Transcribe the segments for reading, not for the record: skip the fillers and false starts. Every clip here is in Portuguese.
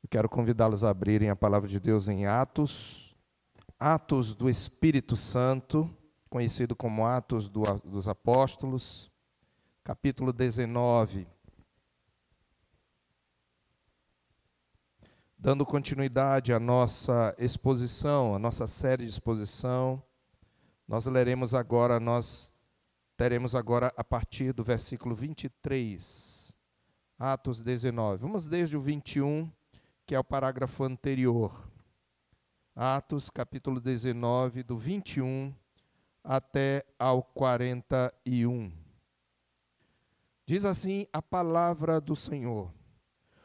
Eu quero convidá-los a abrirem a palavra de Deus em Atos do Espírito Santo, conhecido como Atos dos Apóstolos, capítulo 19. Dando continuidade à nossa exposição, à nossa série de exposição, nós teremos agora a partir do versículo 23, Atos 19. Vamos desde o 21, que é o parágrafo anterior. Atos, capítulo 19, do 21 até ao 41. Diz assim a palavra do Senhor: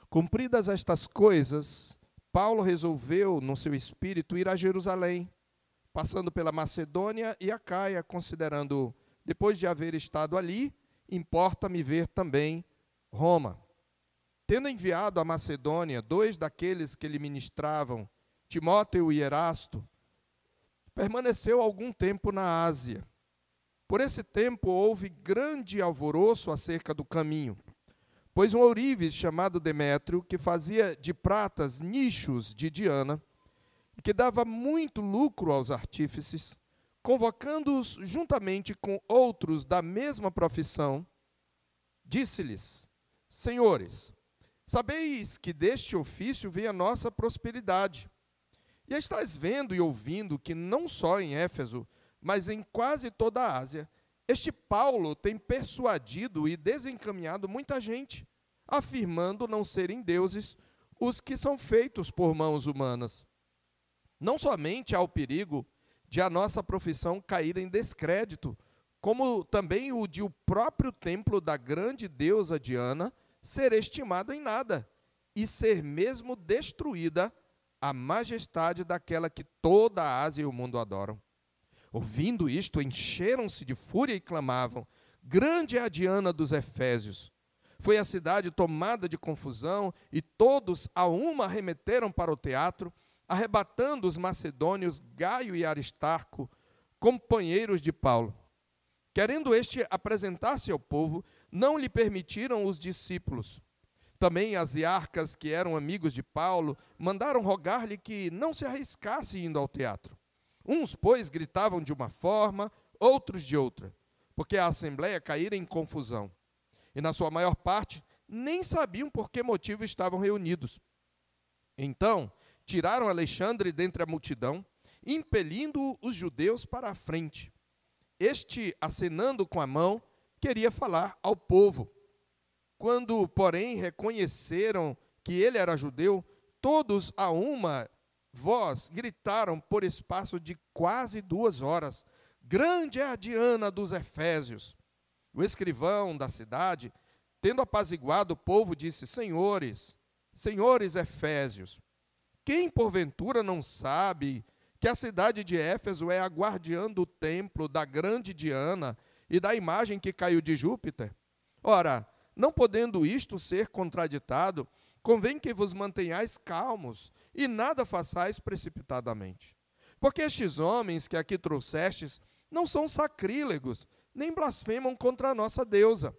Cumpridas estas coisas, Paulo resolveu no seu espírito ir a Jerusalém, passando pela Macedônia e Acaia, considerando, depois de haver estado ali, importa-me ver também Roma. Tendo enviado à Macedônia 2 daqueles que lhe ministravam, Timóteo e Erasto, permaneceu algum tempo na Ásia. Por esse tempo houve grande alvoroço acerca do caminho, pois um ourives chamado Demétrio, que fazia de pratas nichos de Diana, e que dava muito lucro aos artífices, convocando-os juntamente com outros da mesma profissão, disse-lhes: Senhores, sabeis que deste ofício vem a nossa prosperidade. E estáis vendo e ouvindo que não só em Éfeso, mas em quase toda a Ásia, este Paulo tem persuadido e desencaminhado muita gente, afirmando não serem deuses os que são feitos por mãos humanas. Não somente há o perigo de a nossa profissão cair em descrédito, como também o de o próprio templo da grande deusa Diana ser estimado em nada, e ser mesmo destruída a majestade daquela que toda a Ásia e o mundo adoram. Ouvindo isto, encheram-se de fúria e clamavam: Grande é a Diana dos Efésios. Foi a cidade tomada de confusão, e todos a uma arremeteram para o teatro, arrebatando os macedônios Gaio e Aristarco, companheiros de Paulo. Querendo este apresentar-se ao povo, não lhe permitiram os discípulos. Também as iarcas, que eram amigos de Paulo, mandaram rogar-lhe que não se arriscasse indo ao teatro. Uns, pois, gritavam de uma forma, outros de outra, porque a assembleia caíra em confusão. E, na sua maior parte, nem sabiam por que motivo estavam reunidos. Então, tiraram Alexandre dentre a multidão, impelindo os judeus para a frente. Este, acenando com a mão, queria falar ao povo. Quando, porém, reconheceram que ele era judeu, todos a uma voz gritaram por espaço de quase 2 horas: Grande é a Diana dos Efésios. O escrivão da cidade, tendo apaziguado o povo, disse: Senhores Efésios, quem porventura não sabe que a cidade de Éfeso é a guardiã do templo da grande Diana e da imagem que caiu de Júpiter? Ora, não podendo isto ser contraditado, convém que vos mantenhais calmos e nada façais precipitadamente. Porque estes homens que aqui trouxestes não são sacrílegos, nem blasfemam contra a nossa deusa.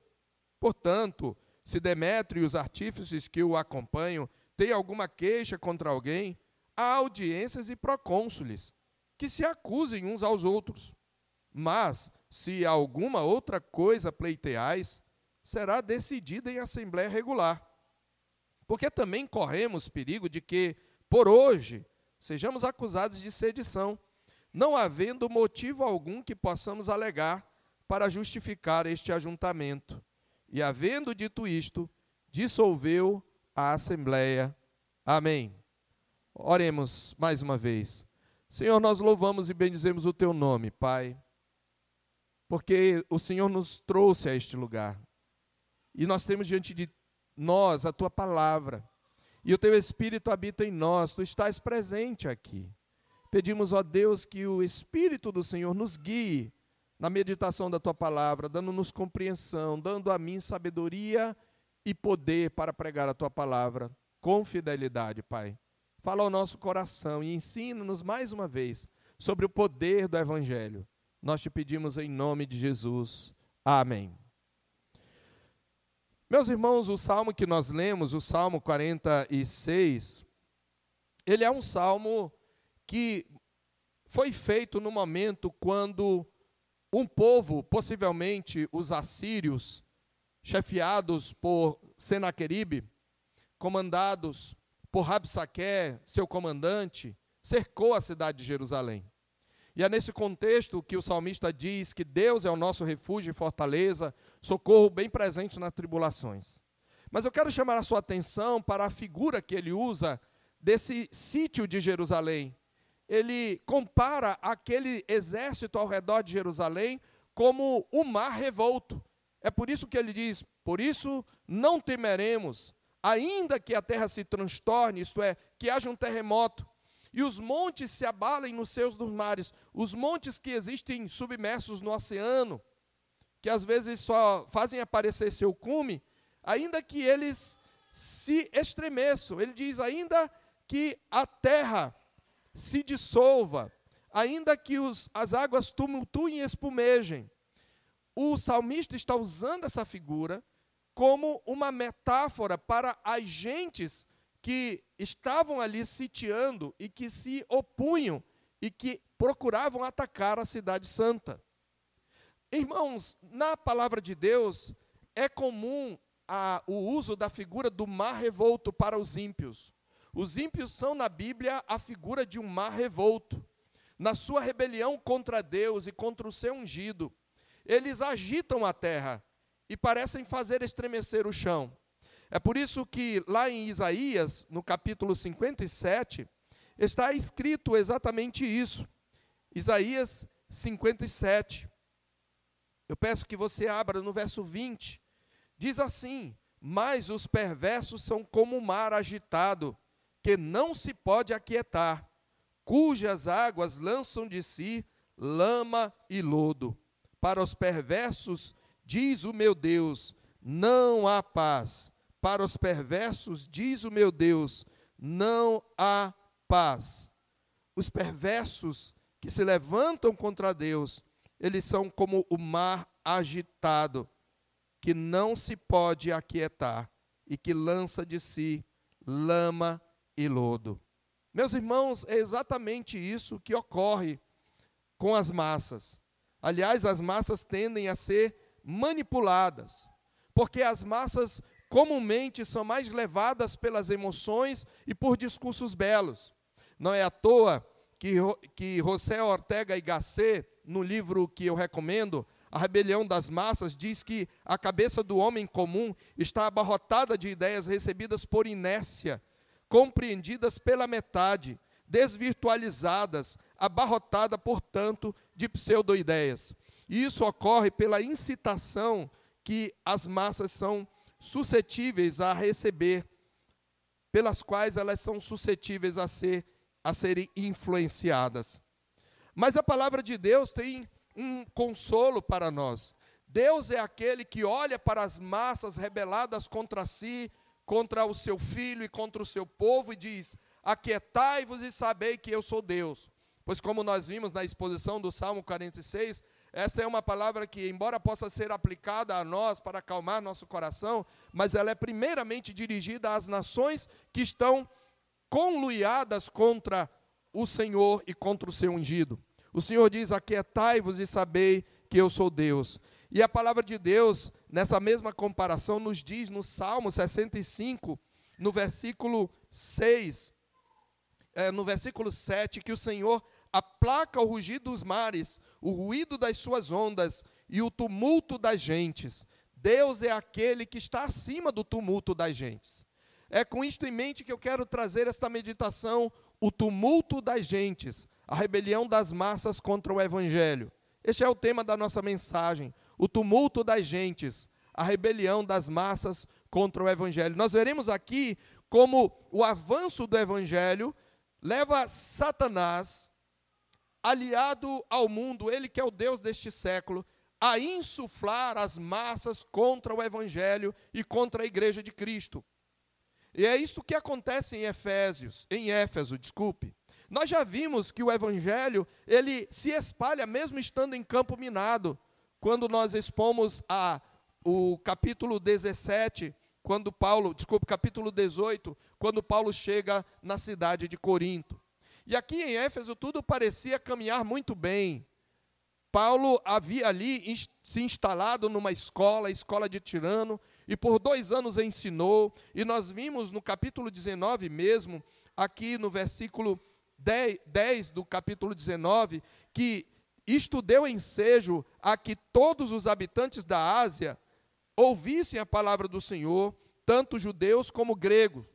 Portanto, se Demétrio e os artífices que o acompanham têm alguma queixa contra alguém, há audiências e procônsules, que se acusem uns aos outros. Mas, se alguma outra coisa pleiteais, será decidida em assembleia regular. Porque também corremos perigo de que, por hoje, sejamos acusados de sedição, não havendo motivo algum que possamos alegar para justificar este ajuntamento. E, havendo dito isto, dissolveu a assembleia. Amém. Oremos mais uma vez. Senhor, nós louvamos e bendizemos o Teu nome, Pai, porque o Senhor nos trouxe a este lugar. E nós temos diante de nós a Tua palavra. E o Teu Espírito habita em nós, Tu estás presente aqui. Pedimos, ó Deus, que o Espírito do Senhor nos guie na meditação da Tua palavra, dando-nos compreensão, dando a mim sabedoria e poder para pregar a Tua palavra com fidelidade, Pai. Fala ao nosso coração e ensina-nos mais uma vez sobre o poder do Evangelho. Nós te pedimos em nome de Jesus. Amém. Meus irmãos, o salmo que nós lemos, o Salmo 46, ele é um salmo que foi feito no momento quando um povo, possivelmente os assírios, chefiados por Senaqueribe, comandados por Rabsaque, seu comandante, cercou a cidade de Jerusalém. E é nesse contexto que o salmista diz que Deus é o nosso refúgio e fortaleza, socorro bem presente nas tribulações. Mas eu quero chamar a sua atenção para a figura que ele usa desse sítio de Jerusalém. Ele compara aquele exército ao redor de Jerusalém como um mar revolto. É por isso que ele diz, por isso não temeremos, ainda que a terra se transtorne, isto é, que haja um terremoto, e os montes se abalem nos seus dos mares, os montes que existem submersos no oceano, que às vezes só fazem aparecer seu cume, ainda que eles se estremeçam. Ele diz, ainda que a terra se dissolva, ainda que as águas tumultuem e espumejem. O salmista está usando essa figura como uma metáfora para as gentes que estavam ali sitiando e que se opunham e que procuravam atacar a cidade santa. Irmãos, na palavra de Deus, é comum o uso da figura do mar revolto para os ímpios. Os ímpios são, na Bíblia, a figura de um mar revolto. Na sua rebelião contra Deus e contra o seu ungido, eles agitam a terra e parecem fazer estremecer o chão. É por isso que lá em Isaías, no capítulo 57, está escrito exatamente isso. Isaías 57. Eu peço que você abra no verso 20. Diz assim, mas os perversos são como o mar agitado, que não se pode aquietar, cujas águas lançam de si lama e lodo. Para os perversos, diz o meu Deus, não há paz. Para os perversos, diz o meu Deus, não há paz. Os perversos que se levantam contra Deus, eles são como o mar agitado, que não se pode aquietar e que lança de si lama e lodo. Meus irmãos, é exatamente isso que ocorre com as massas. Aliás, as massas tendem a ser manipuladas, porque as massas comumente são mais levadas pelas emoções e por discursos belos. Não é à toa que José Ortega y Gasset, no livro que eu recomendo, A Rebelião das Massas, diz que a cabeça do homem comum está abarrotada de ideias recebidas por inércia, compreendidas pela metade, desvirtualizadas, abarrotada, portanto, de pseudo-ideias. E isso ocorre pela incitação que as massas são suscetíveis a receber, pelas quais elas são suscetíveis a serem influenciadas. Mas a palavra de Deus tem um consolo para nós. Deus é aquele que olha para as massas rebeladas contra si, contra o seu filho e contra o seu povo e diz, aquietai-vos e sabei que eu sou Deus. Pois como nós vimos na exposição do Salmo 46, esta é uma palavra que, embora possa ser aplicada a nós para acalmar nosso coração, mas ela é primeiramente dirigida às nações que estão conluiadas contra o Senhor e contra o seu ungido. O Senhor diz, aquietai-vos e sabei que eu sou Deus. E a palavra de Deus, nessa mesma comparação, nos diz no Salmo 65, no versículo 6, no versículo 7, que o Senhor aplaca o rugido dos mares, o ruído das suas ondas e o tumulto das gentes. Deus é aquele que está acima do tumulto das gentes. É com isto em mente que eu quero trazer esta meditação, o tumulto das gentes, a rebelião das massas contra o Evangelho. Este é o tema da nossa mensagem, o tumulto das gentes, a rebelião das massas contra o Evangelho. Nós veremos aqui como o avanço do Evangelho leva Satanás, aliado ao mundo, ele que é o Deus deste século, a insuflar as massas contra o Evangelho e contra a Igreja de Cristo. E é isto que acontece em Éfeso. Nós já vimos que o Evangelho, ele se espalha mesmo estando em campo minado. Quando nós expomos o capítulo 17 capítulo 18, quando Paulo chega na cidade de Corinto. E aqui em Éfeso tudo parecia caminhar muito bem. Paulo havia ali se instalado numa escola, a escola de Tirano, e por 2 anos ensinou. E nós vimos no capítulo 19 mesmo, aqui no versículo 10 do capítulo 19, que isto deu ensejo a que todos os habitantes da Ásia ouvissem a palavra do Senhor, tanto judeus como gregos.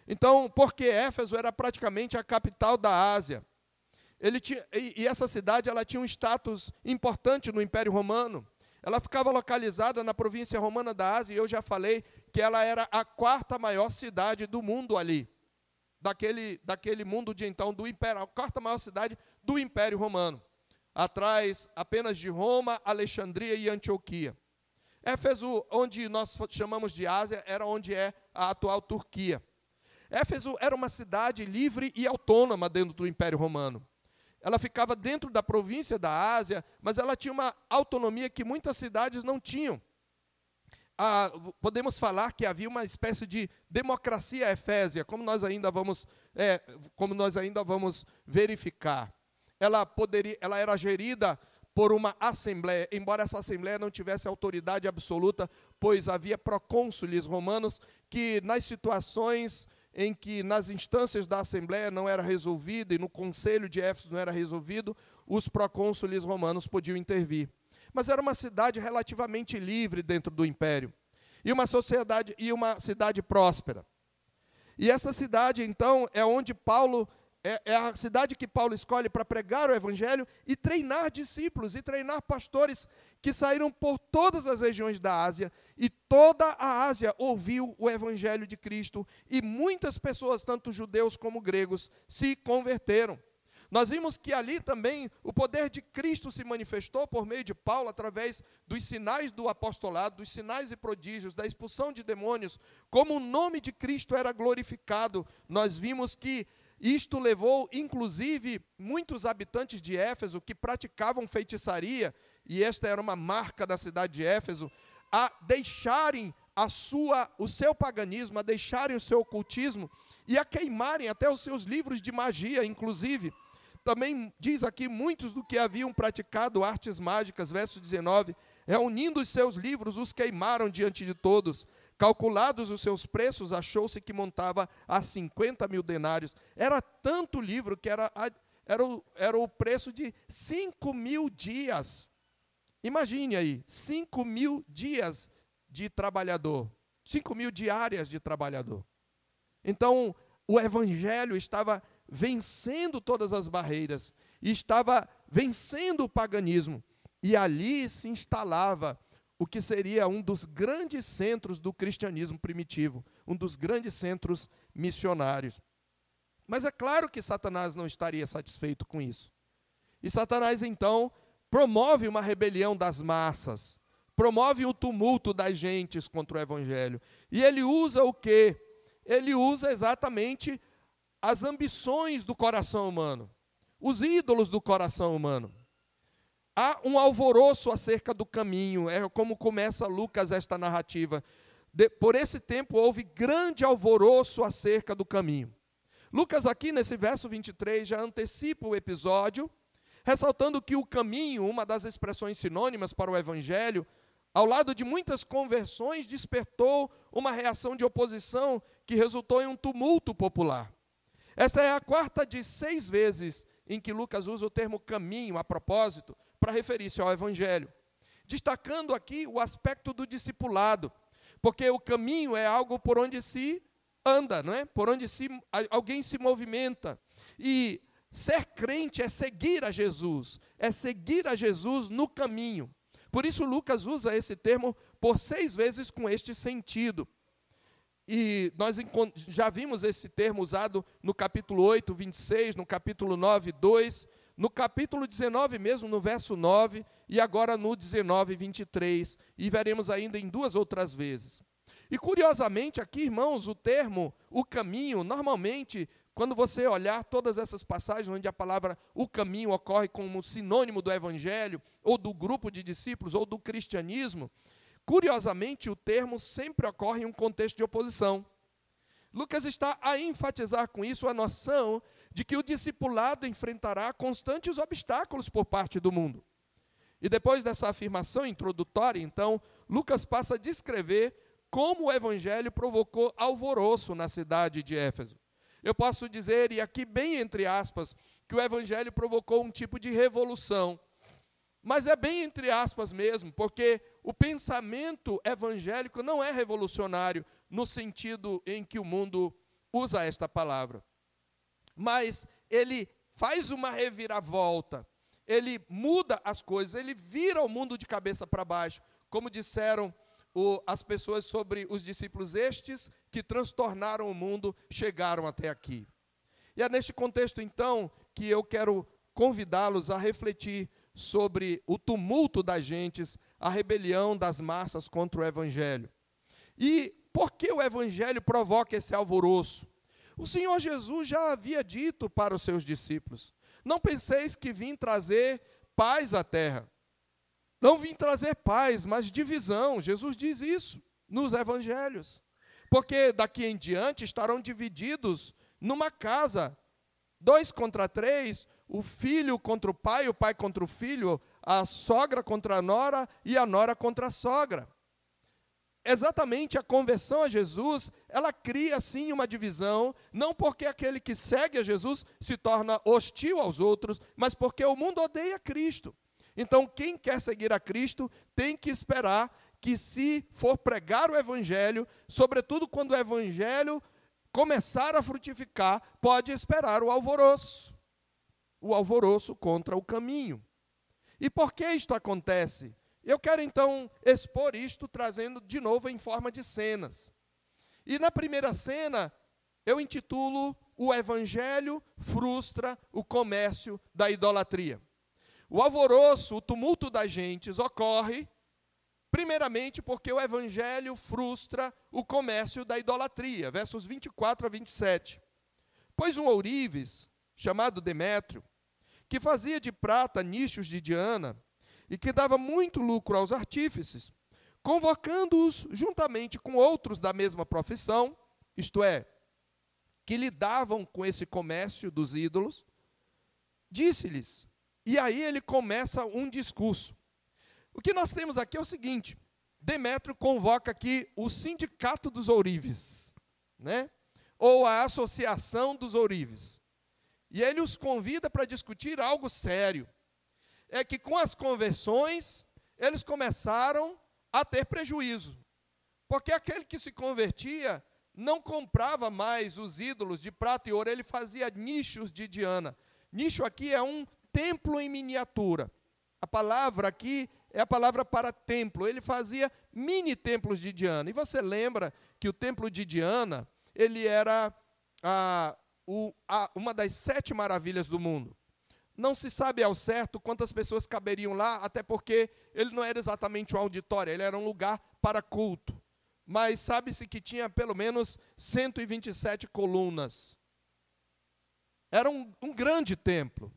Então, porque Éfeso era praticamente a capital da Ásia, e essa cidade ela tinha um status importante no Império Romano. Ela ficava localizada na província romana da Ásia, e eu já falei que ela era a 4ª maior cidade do mundo ali, daquele mundo de então, do Império, a 4ª maior cidade do Império Romano, atrás apenas de Roma, Alexandria e Antioquia. Éfeso, onde nós chamamos de Ásia, era onde é a atual Turquia. Éfeso era uma cidade livre e autônoma dentro do Império Romano. Ela ficava dentro da província da Ásia, mas ela tinha uma autonomia que muitas cidades não tinham. Podemos falar que havia uma espécie de democracia efésia, como nós ainda vamos verificar. Ela era gerida por uma assembleia, embora essa assembleia não tivesse autoridade absoluta, pois havia procônsules romanos que, nas situações em que nas instâncias da assembleia não era resolvido, e no conselho de Éfeso não era resolvido, os procônsules romanos podiam intervir. Mas era uma cidade relativamente livre dentro do império, e uma cidade próspera. E essa cidade, então, é onde é a cidade que Paulo escolhe para pregar o evangelho e treinar discípulos, e treinar pastores que saíram por todas as regiões da Ásia, e toda a Ásia ouviu o evangelho de Cristo, e muitas pessoas, tanto judeus como gregos, se converteram. Nós vimos que ali também o poder de Cristo se manifestou por meio de Paulo, através dos sinais do apostolado, dos sinais e prodígios, da expulsão de demônios. Como o nome de Cristo era glorificado, nós vimos que isto levou, inclusive, muitos habitantes de Éfeso que praticavam feitiçaria, e esta era uma marca da cidade de Éfeso, a deixarem o seu paganismo, a deixarem o seu ocultismo e a queimarem até os seus livros de magia, inclusive. Também diz aqui, muitos do que haviam praticado artes mágicas, verso 19, reunindo os seus livros, os queimaram diante de todos. Calculados os seus preços, achou-se que montava a 50.000 denários. Era tanto livro que era o preço de 5.000 dias. Imagine aí, 5.000 dias de trabalhador, 5.000 diárias de trabalhador. Então, o evangelho estava vencendo todas as barreiras, e estava vencendo o paganismo, e ali se instalava o que seria um dos grandes centros do cristianismo primitivo, um dos grandes centros missionários. Mas é claro que Satanás não estaria satisfeito com isso. E Satanás, então, promove uma rebelião das massas, promove o tumulto das gentes contra o evangelho. E ele usa o quê? Ele usa exatamente as ambições do coração humano, os ídolos do coração humano. Há um alvoroço acerca do caminho, é como começa Lucas esta narrativa. Por esse tempo houve grande alvoroço acerca do caminho. Lucas aqui nesse verso 23 já antecipa o episódio, ressaltando que o caminho, uma das expressões sinônimas para o evangelho, ao lado de muitas conversões, despertou uma reação de oposição que resultou em um tumulto popular. Essa é a 4ª de 6 vezes em que Lucas usa o termo caminho a propósito, para referir-se ao evangelho. Destacando aqui o aspecto do discipulado, porque o caminho é algo por onde se anda, não é? Por onde alguém se movimenta. E ser crente é seguir a Jesus no caminho. Por isso Lucas usa esse termo por 6 vezes com este sentido. E nós já vimos esse termo usado no capítulo 8, 26, no capítulo 9, 2, no capítulo 19 mesmo, no verso 9, e agora no 19, 23, e veremos ainda em 2 outras vezes. E curiosamente aqui, irmãos, o termo, o caminho, normalmente, quando você olhar todas essas passagens onde a palavra o caminho ocorre como sinônimo do evangelho, ou do grupo de discípulos, ou do cristianismo, Curiosamente, o termo sempre ocorre em um contexto de oposição. Lucas está a enfatizar com isso a noção de que o discipulado enfrentará constantes obstáculos por parte do mundo. E depois dessa afirmação introdutória, então, Lucas passa a descrever como o evangelho provocou alvoroço na cidade de Éfeso. Eu posso dizer, e aqui bem entre aspas, que o evangelho provocou um tipo de revolução. Mas é bem entre aspas mesmo, porque o pensamento evangélico não é revolucionário no sentido em que o mundo usa esta palavra. Mas ele faz uma reviravolta, ele muda as coisas, ele vira o mundo de cabeça para baixo, como disseram as pessoas sobre os discípulos, estes que transtornaram o mundo, chegaram até aqui. E é neste contexto, então, que eu quero convidá-los a refletir sobre o tumulto das gentes, a rebelião das massas contra o evangelho. E por que o evangelho provoca esse alvoroço? O Senhor Jesus já havia dito para os seus discípulos: não penseis que vim trazer paz à terra. Não vim trazer paz, mas divisão. Jesus diz isso nos evangelhos. Porque daqui em diante estarão divididos numa casa, 2 contra 3, o filho contra o pai contra o filho, a sogra contra a nora e a nora contra a sogra. Exatamente a conversão a Jesus, ela cria sim uma divisão, não porque aquele que segue a Jesus se torna hostil aos outros, mas porque o mundo odeia Cristo. Então, quem quer seguir a Cristo tem que esperar que, se for pregar o evangelho, sobretudo quando o evangelho começar a frutificar, pode esperar o alvoroço contra o caminho. E por que isto acontece? Eu quero então expor isto trazendo de novo em forma de cenas. E na primeira cena, eu intitulo "O Evangelho frustra o comércio da idolatria". O alvoroço, o tumulto das gentes ocorre, primeiramente, porque o Evangelho frustra o comércio da idolatria. Versos 24 a 27. Pois um ourives, chamado Demétrio, que fazia de prata nichos de Diana, e que dava muito lucro aos artífices, convocando-os juntamente com outros da mesma profissão, isto é, que lidavam com esse comércio dos ídolos, disse-lhes, e aí ele começa um discurso. O que nós temos aqui é o seguinte: Demétrio convoca aqui o sindicato dos ourives, né? Ou a associação dos ourives. E ele os convida para discutir algo sério. É que com as conversões, eles começaram a ter prejuízo. Porque aquele que se convertia não comprava mais os ídolos de prata e ouro, ele fazia nichos de Diana. Nicho aqui é um templo em miniatura. A palavra aqui é a palavra para templo. Ele fazia mini templos de Diana. E você lembra que o templo de Diana, ele era uma das 7 maravilhas do mundo. Não se sabe ao certo quantas pessoas caberiam lá, até porque ele não era exatamente um auditório, ele era um lugar para culto. Mas sabe-se que tinha pelo menos 127 colunas. Era um grande templo.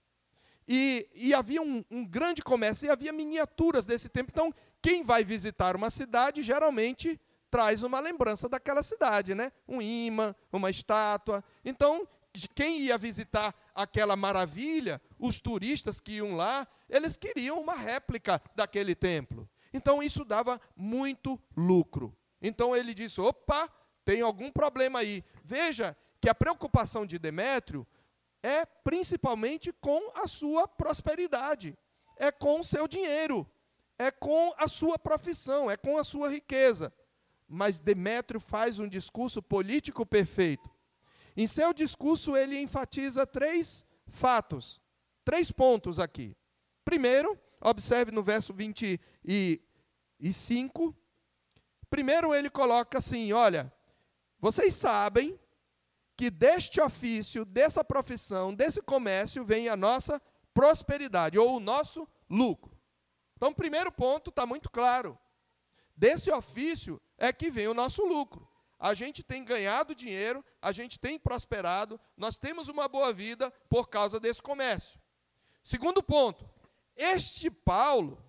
E havia um grande comércio, e havia miniaturas desse templo. Então, quem vai visitar uma cidade, geralmente traz uma lembrança daquela cidade, né? Um imã, uma estátua. Então, quem ia visitar aquela maravilha, os turistas que iam lá, eles queriam uma réplica daquele templo. Então, isso dava muito lucro. Então, ele disse, opa, tem algum problema aí. Veja que a preocupação de Demétrio é principalmente com a sua prosperidade, é com o seu dinheiro, é com a sua profissão, é com a sua riqueza. Mas Demétrio faz um discurso político perfeito. Em seu discurso, ele enfatiza 3 fatos, 3 pontos aqui. Primeiro, observe no verso 25. Primeiro, ele coloca assim, olha, vocês sabem que deste ofício, dessa profissão, desse comércio, vem a nossa prosperidade, ou o nosso lucro. Então, o primeiro ponto está muito claro. Desse ofício é que vem o nosso lucro. A gente tem ganhado dinheiro, a gente tem prosperado, nós temos uma boa vida por causa desse comércio. Segundo ponto, este Paulo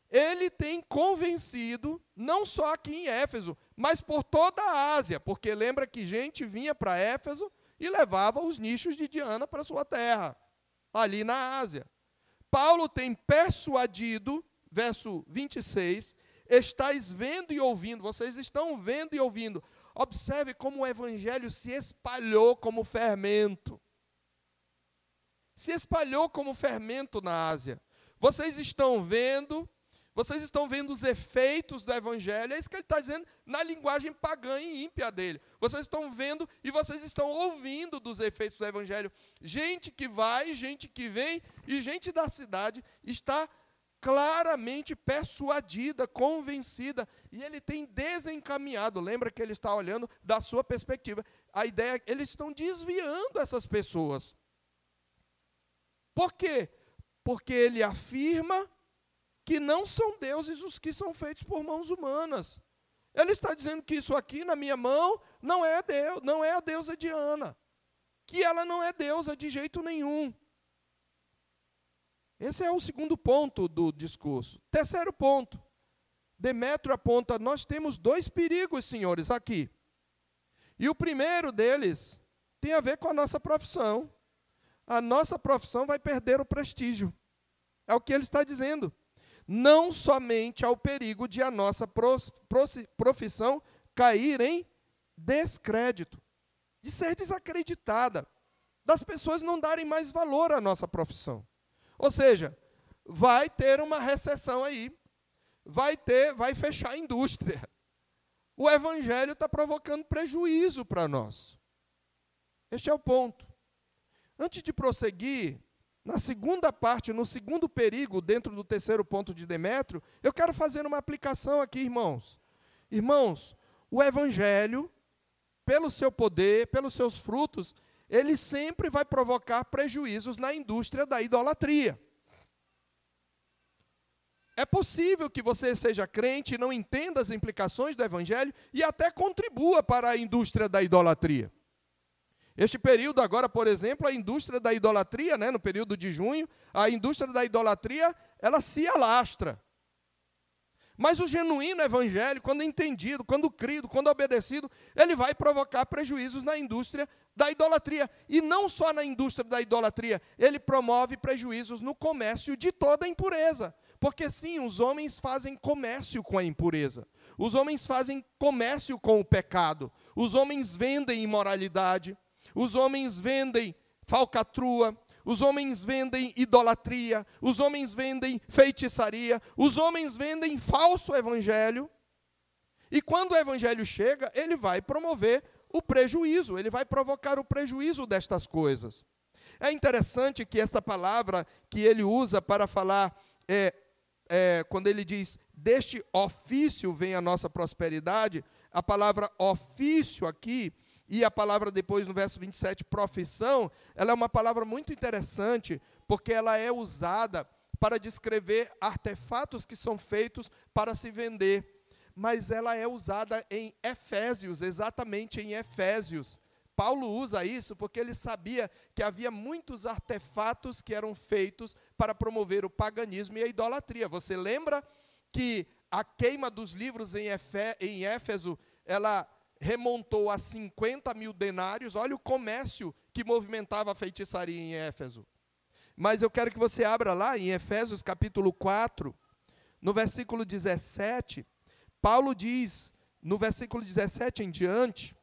ele tem convencido, não só aqui em Éfeso, mas por toda a Ásia, porque lembra que gente vinha para Éfeso e levava os nichos de Diana para sua terra, ali na Ásia. Paulo tem persuadido, verso 26, estáis vendo e ouvindo, vocês estão vendo e ouvindo. Observe como o evangelho se espalhou como fermento. Se espalhou como fermento na Ásia. Vocês estão vendo os efeitos do evangelho, é isso que ele está dizendo na linguagem pagã e ímpia dele. Vocês estão vendo e vocês estão ouvindo dos efeitos do evangelho. Gente que vai, gente que vem, e gente da cidade está claramente persuadida, convencida, e ele tem desencaminhado. Lembra que ele está olhando da sua perspectiva. A ideia é que eles estão desviando essas pessoas. Por quê? Porque ele afirma que não são deuses os que são feitos por mãos humanas. Ele está dizendo que isso aqui na minha mão não é Deus, não é a deusa Diana, que ela não é deusa de jeito nenhum. Esse é o segundo ponto do discurso. Terceiro ponto, Demétrio aponta, nós temos dois perigos, senhores, aqui. E o primeiro deles tem a ver com a nossa profissão. A nossa profissão vai perder o prestígio. É o que ele está dizendo. Não somente ao perigo de a nossa profissão cair em descrédito, de ser desacreditada, das pessoas não darem mais valor à nossa profissão. Ou seja, vai ter uma recessão aí, vai fechar a indústria. O evangelho está provocando prejuízo para nós. Este é o ponto. Antes de prosseguir, na segunda parte, no segundo perigo, dentro do terceiro ponto de Demétrio, eu quero fazer uma aplicação aqui, irmãos. Irmãos, o evangelho, pelo seu poder, pelos seus frutos, ele sempre vai provocar prejuízos na indústria da idolatria. É possível que você seja crente e não entenda as implicações do evangelho e até contribua para a indústria da idolatria. Este período agora, por exemplo, a indústria da idolatria, né, no período de junho, a indústria da idolatria, ela se alastra. Mas o genuíno evangelho, quando entendido, quando crido, quando obedecido, ele vai provocar prejuízos na indústria da idolatria. E não só na indústria da idolatria, ele promove prejuízos no comércio de toda a impureza. Porque sim, os homens fazem comércio com a impureza. Os homens fazem comércio com o pecado. Os homens vendem imoralidade. Os homens vendem falcatrua, os homens vendem idolatria, os homens vendem feitiçaria, os homens vendem falso evangelho. E quando o evangelho chega, ele vai promover o prejuízo, ele vai provocar o prejuízo destas coisas. É interessante que essa palavra que ele usa para falar, quando ele diz, deste ofício vem a nossa prosperidade, a palavra ofício aqui, e a palavra depois no verso 27, profissão, ela é uma palavra muito interessante, porque ela é usada para descrever artefatos que são feitos para se vender. Mas ela é usada em Efésios, exatamente em Efésios. Paulo usa isso porque ele sabia que havia muitos artefatos que eram feitos para promover o paganismo e a idolatria. Você lembra que a queima dos livros em Éfeso, ela remontou a 50 mil denários. Olha o comércio que movimentava a feitiçaria em Éfeso. Mas eu quero que você abra lá em Efésios capítulo 4, no versículo 17, Paulo diz, no versículo 17 em diante,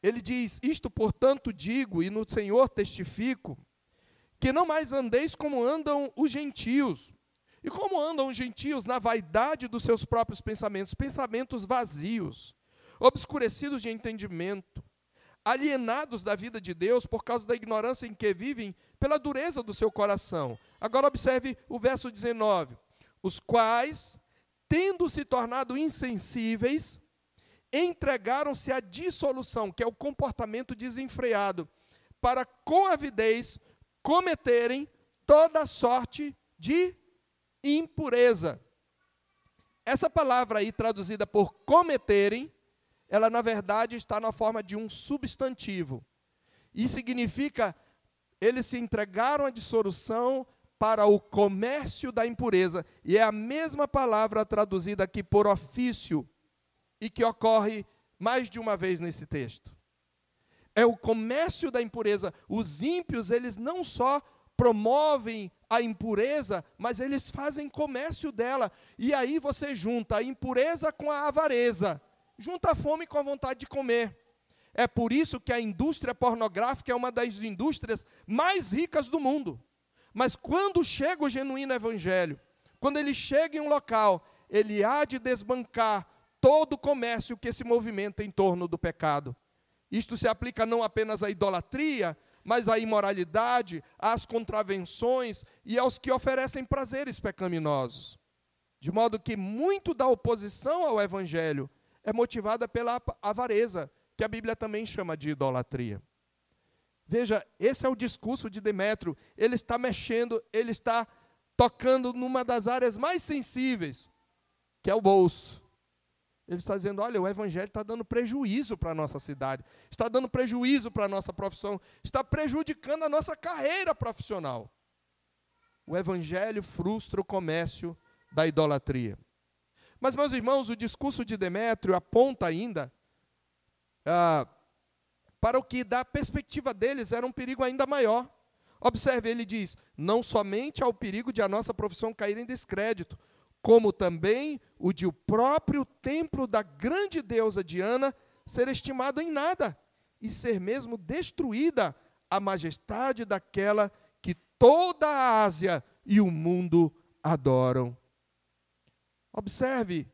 ele diz, isto portanto digo, e no Senhor testifico, que não mais andeis como andam os gentios. E como andam os gentios na vaidade dos seus próprios pensamentos, pensamentos vazios, obscurecidos de entendimento, alienados da vida de Deus por causa da ignorância em que vivem, pela dureza do seu coração. Agora observe o verso 19. Os quais, tendo se tornado insensíveis, entregaram-se à dissolução, que é o comportamento desenfreado, para com avidez cometerem toda sorte de impureza. Essa palavra aí, traduzida por cometerem, ela na verdade está na forma de um substantivo. E significa, eles se entregaram à dissolução para o comércio da impureza. E é a mesma palavra traduzida aqui por ofício, e que ocorre mais de uma vez nesse texto. É o comércio da impureza. Os ímpios, eles não só promovem a impureza, mas eles fazem comércio dela. E aí você junta a impureza com a avareza, junta a fome com a vontade de comer. É por isso que a indústria pornográfica é uma das indústrias mais ricas do mundo. Mas quando chega o genuíno evangelho, quando ele chega em um local, ele há de desbancar todo o comércio que se movimenta em torno do pecado. Isto se aplica não apenas à idolatria, mas à imoralidade, às contravenções e aos que oferecem prazeres pecaminosos. De modo que muito da oposição ao evangelho é motivada pela avareza, que a Bíblia também chama de idolatria. Veja, esse é o discurso de Demétrio. Ele está mexendo, ele está tocando numa das áreas mais sensíveis, que é o bolso. Ele está dizendo, olha, o evangelho está dando prejuízo para a nossa cidade, está dando prejuízo para a nossa profissão, está prejudicando a nossa carreira profissional. O evangelho frustra o comércio da idolatria. Mas, meus irmãos, o discurso de Demétrio aponta ainda para o que, da perspectiva deles, era um perigo ainda maior. Observe, ele diz, não somente há o perigo de a nossa profissão cair em descrédito, como também o de o próprio templo da grande deusa Diana ser estimado em nada, e ser mesmo destruída a majestade daquela que toda a Ásia e o mundo adoram. Observe,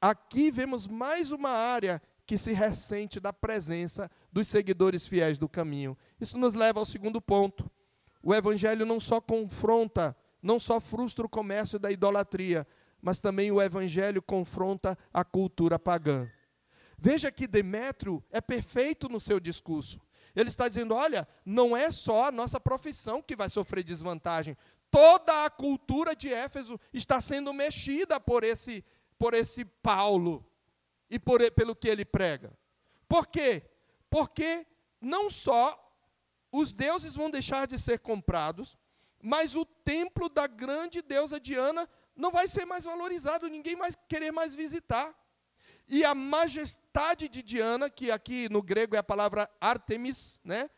aqui vemos mais uma área que se ressente da presença dos seguidores fiéis do caminho. Isso nos leva ao segundo ponto. O evangelho não só confronta, não só frustra o comércio da idolatria, mas também o evangelho confronta a cultura pagã. Veja que Demétrio é perfeito no seu discurso. Ele está dizendo, olha, não é só a nossa profissão que vai sofrer desvantagem. Toda a cultura de Éfeso está sendo mexida por esse Paulo e pelo que ele prega. Por quê? Porque não só os deuses vão deixar de ser comprados, mas o templo da grande deusa Diana não vai ser mais valorizado, ninguém vai querer mais visitar. E a majestade de Diana, que aqui no grego é a palavra Artemis, né?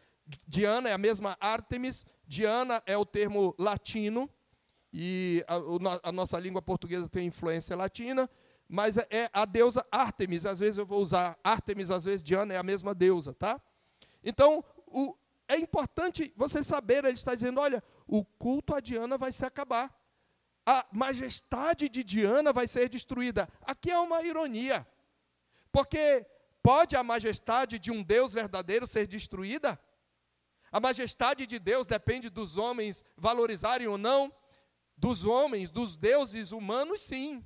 Diana é a mesma Artemis, Diana é o termo latino, e a nossa língua portuguesa tem influência latina, mas é a deusa Artemis. Às vezes eu vou usar Artemis, às vezes Diana é a mesma deusa, tá? Então, é importante você saber, ele está dizendo, olha, o culto a Diana vai se acabar. A majestade de Diana vai ser destruída. Aqui é uma ironia, porque pode a majestade de um Deus verdadeiro ser destruída? A majestade de Deus depende dos homens valorizarem ou não? Dos homens, dos deuses humanos, sim.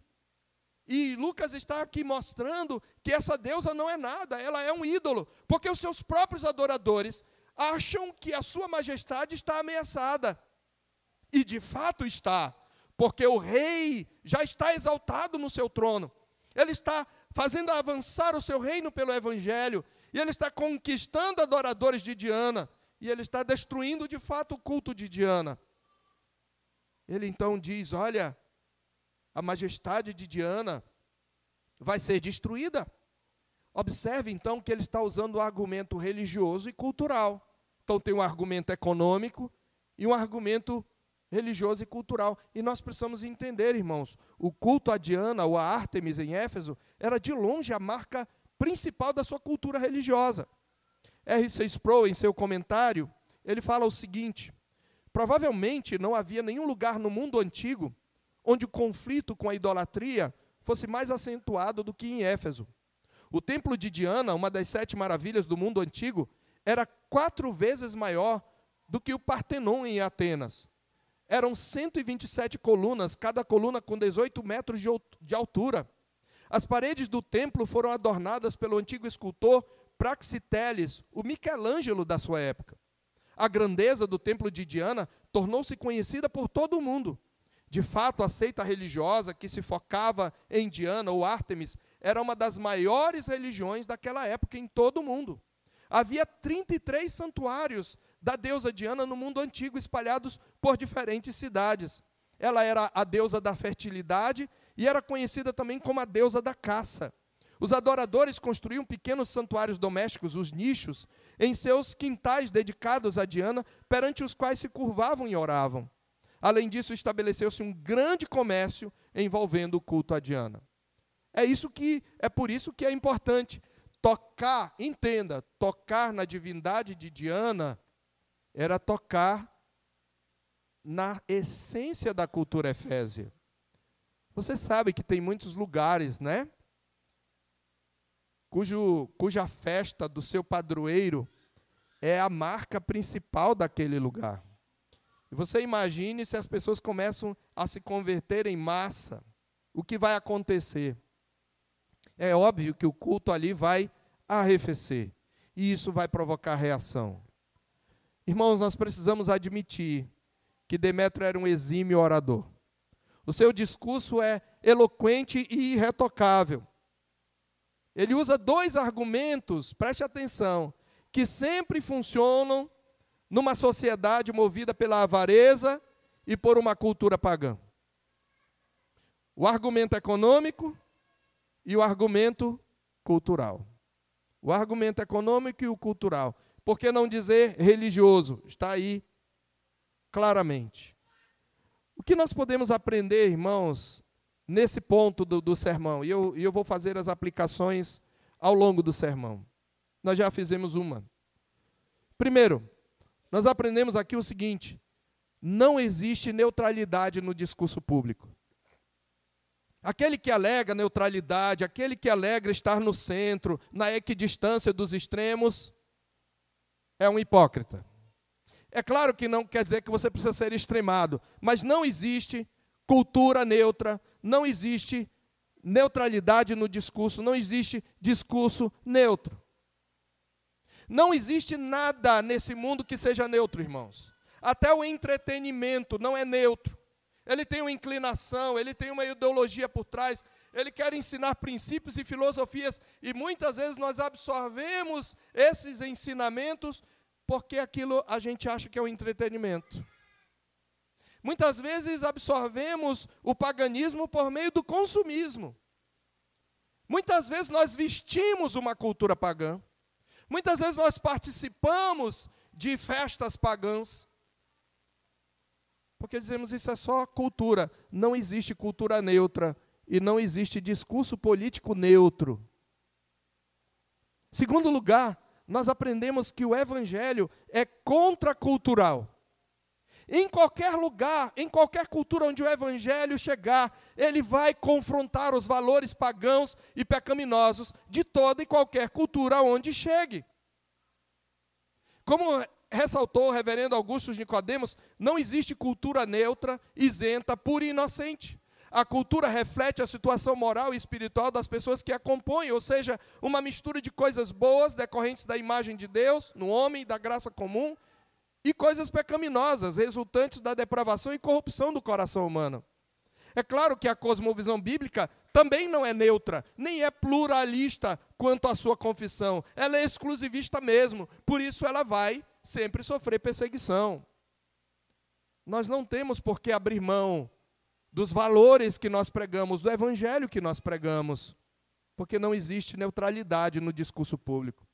E Lucas está aqui mostrando que essa deusa não é nada, ela é um ídolo, porque os seus próprios adoradores acham que a sua majestade está ameaçada. E de fato está, porque o rei já está exaltado no seu trono. Ele está fazendo avançar o seu reino pelo evangelho, e ele está conquistando adoradores de Diana, e ele está destruindo de fato o culto de Diana. Ele então diz, olha, a majestade de Diana vai ser destruída. Observe então que ele está usando o argumento religioso e cultural. Então tem um argumento econômico e um argumento religioso e cultural. E nós precisamos entender, irmãos, o culto a Diana ou a Ártemis em Éfeso era de longe a marca principal da sua cultura religiosa. R.C. Sproul, em seu comentário, ele fala o seguinte, provavelmente não havia nenhum lugar no mundo antigo onde o conflito com a idolatria fosse mais acentuado do que em Éfeso. O templo de Diana, uma das 7 maravilhas do mundo antigo, era 4 vezes maior do que o Partenon em Atenas. Eram 127 colunas, cada coluna com 18 metros de altura. As paredes do templo foram adornadas pelo antigo escultor Praxiteles, o Michelangelo da sua época. A grandeza do templo de Diana tornou-se conhecida por todo o mundo. De fato, a seita religiosa que se focava em Diana ou Ártemis era uma das maiores religiões daquela época em todo o mundo. Havia 33 santuários da deusa Diana no mundo antigo, espalhados por diferentes cidades. Ela era a deusa da fertilidade e era conhecida também como a deusa da caça. Os adoradores construíam pequenos santuários domésticos, os nichos, em seus quintais dedicados a Diana, perante os quais se curvavam e oravam. Além disso, estabeleceu-se um grande comércio envolvendo o culto a Diana. É por isso que é importante tocar, entenda, tocar na divindade de Diana era tocar na essência da cultura efésia. Você sabe que tem muitos lugares, né? Cuja festa do seu padroeiro é a marca principal daquele lugar. E você imagine se as pessoas começam a se converter em massa, o que vai acontecer? É óbvio que o culto ali vai arrefecer, e isso vai provocar reação. Irmãos, nós precisamos admitir que Demétrio era um exímio orador. O seu discurso é eloquente e irretocável. Ele usa 2 argumentos, preste atenção, que sempre funcionam numa sociedade movida pela avareza e por uma cultura pagã. O argumento econômico e o argumento cultural. O argumento econômico e o cultural. Por que não dizer religioso? Está aí claramente. O que nós podemos aprender, irmãos, nesse ponto do sermão? E eu vou fazer as aplicações ao longo do sermão. Nós já fizemos uma. Primeiro, nós aprendemos aqui o seguinte: não existe neutralidade no discurso público. Aquele que alega neutralidade, aquele que alega estar no centro, na equidistância dos extremos, é um hipócrita. É claro que não quer dizer que você precisa ser extremado, mas não existe cultura neutra, não existe neutralidade no discurso, não existe discurso neutro. Não existe nada nesse mundo que seja neutro, irmãos. Até o entretenimento não é neutro. Ele tem uma inclinação, ele tem uma ideologia por trás, ele quer ensinar princípios e filosofias, e muitas vezes nós absorvemos esses ensinamentos porque aquilo a gente acha que é um entretenimento. Muitas vezes absorvemos o paganismo por meio do consumismo. Muitas vezes nós vestimos uma cultura pagã. Muitas vezes nós participamos de festas pagãs. Porque dizemos isso é só cultura. Não existe cultura neutra e não existe discurso político neutro. Segundo lugar, nós aprendemos que o evangelho é contracultural. Em qualquer lugar, em qualquer cultura onde o evangelho chegar, ele vai confrontar os valores pagãos e pecaminosos de toda e qualquer cultura onde chegue. Como ressaltou o reverendo Augusto Nicodemos, não existe cultura neutra, isenta, pura e inocente. A cultura reflete a situação moral e espiritual das pessoas que a compõem, ou seja, uma mistura de coisas boas decorrentes da imagem de Deus, no homem, da graça comum, e coisas pecaminosas, resultantes da depravação e corrupção do coração humano. É claro que a cosmovisão bíblica também não é neutra, nem é pluralista quanto à sua confissão. Ela é exclusivista mesmo, por isso ela vai sempre sofrer perseguição. Nós não temos por que abrir mão dos valores que nós pregamos, do evangelho que nós pregamos, porque não existe neutralidade no discurso público.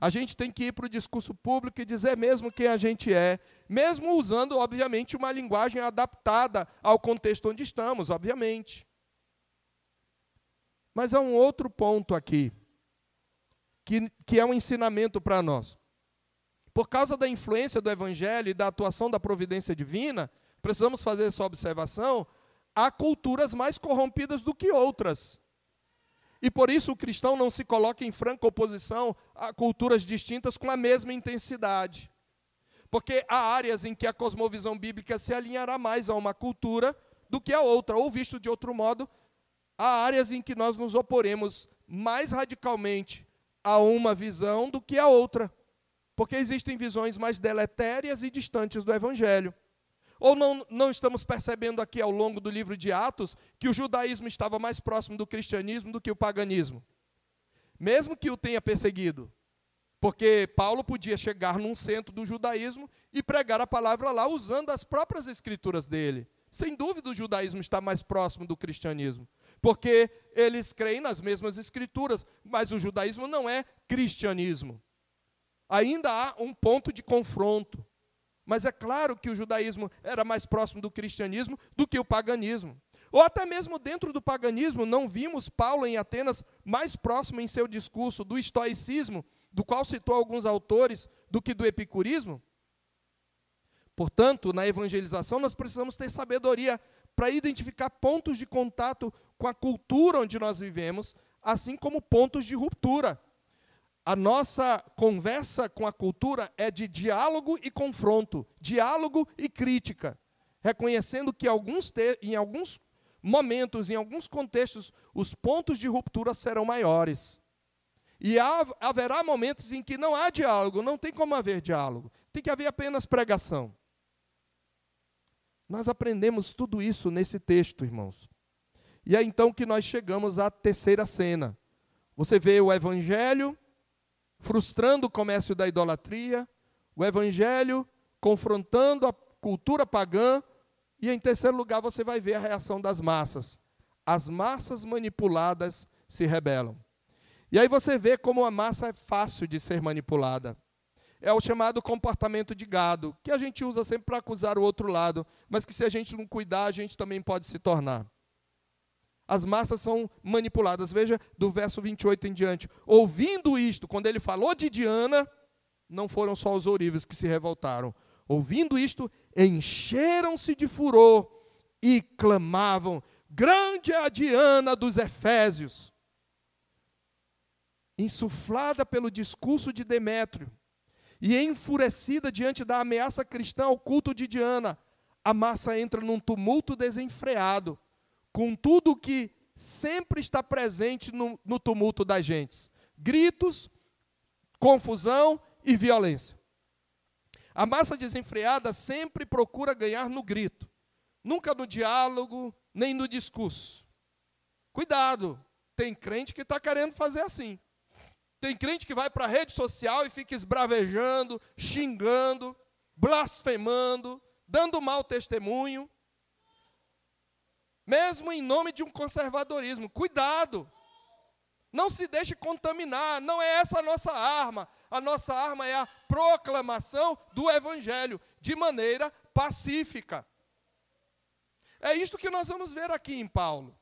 A gente tem que ir para o discurso público e dizer mesmo quem a gente é, mesmo usando, obviamente, uma linguagem adaptada ao contexto onde estamos, obviamente. Mas há um outro ponto aqui, que é um ensinamento para nós. Por causa da influência do evangelho e da atuação da providência divina, precisamos fazer essa observação, há culturas mais corrompidas do que outras. E por isso o cristão não se coloca em franca oposição a culturas distintas com a mesma intensidade. Porque há áreas em que a cosmovisão bíblica se alinhará mais a uma cultura do que a outra. Ou visto de outro modo, há áreas em que nós nos oporemos mais radicalmente a uma visão do que a outra. Porque existem visões mais deletérias e distantes do evangelho. Ou não estamos percebendo aqui ao longo do livro de Atos que o judaísmo estava mais próximo do cristianismo do que o paganismo? Mesmo que o tenha perseguido. Porque Paulo podia chegar num centro do judaísmo e pregar a palavra lá usando as próprias escrituras dele. Sem dúvida o judaísmo está mais próximo do cristianismo, porque eles creem nas mesmas escrituras, mas o judaísmo não é cristianismo. Ainda há um ponto de confronto. Mas é claro que o judaísmo era mais próximo do cristianismo do que o paganismo. Ou até mesmo dentro do paganismo, não vimos Paulo em Atenas mais próximo em seu discurso do estoicismo, do qual citou alguns autores, do que do epicurismo? Portanto, na evangelização nós precisamos ter sabedoria para identificar pontos de contato com a cultura onde nós vivemos, assim como pontos de ruptura. A nossa conversa com a cultura é de diálogo e confronto, diálogo e crítica, reconhecendo que em alguns momentos, em alguns contextos, os pontos de ruptura serão maiores. E haverá momentos em que não há diálogo, não tem como haver diálogo, tem que haver apenas pregação. Nós aprendemos tudo isso nesse texto, irmãos. E é então que nós chegamos à terceira cena. Você vê o evangelho frustrando o comércio da idolatria, o evangelho confrontando a cultura pagã, e em terceiro lugar você vai ver a reação das massas. As massas manipuladas se rebelam. E aí você vê como a massa é fácil de ser manipulada. É o chamado comportamento de gado, que a gente usa sempre para acusar o outro lado, mas que se a gente não cuidar, a gente também pode se tornar. As massas são manipuladas. Veja do verso 28 em diante. Ouvindo isto, quando ele falou de Diana, não foram só os ourives que se revoltaram. Ouvindo isto, encheram-se de furor e clamavam: grande é a Diana dos Efésios. Insuflada pelo discurso de Demétrio e enfurecida diante da ameaça cristã ao culto de Diana, a massa entra num tumulto desenfreado, com tudo que sempre está presente no tumulto das gentes: gritos, confusão e violência. A massa desenfreada sempre procura ganhar no grito, nunca no diálogo, nem no discurso. Cuidado, tem crente que está querendo fazer assim. Tem crente que vai para a rede social e fica esbravejando, xingando, blasfemando, dando mau testemunho, mesmo em nome de um conservadorismo. Cuidado! Não se deixe contaminar, não é essa a nossa arma. A nossa arma é a proclamação do Evangelho, de maneira pacífica. É isto que nós vamos ver aqui em Paulo.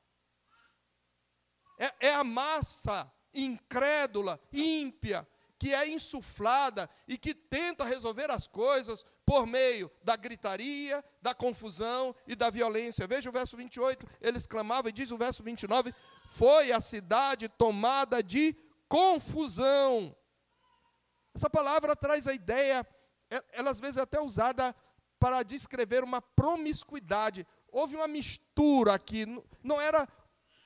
É a massa incrédula, ímpia, que é insuflada e que tenta resolver as coisas por meio da gritaria, da confusão e da violência. Veja o verso 28, eles clamavam, e diz o verso 29, foi a cidade tomada de confusão. Essa palavra traz a ideia, ela às vezes é até usada para descrever uma promiscuidade. Houve uma mistura aqui, não era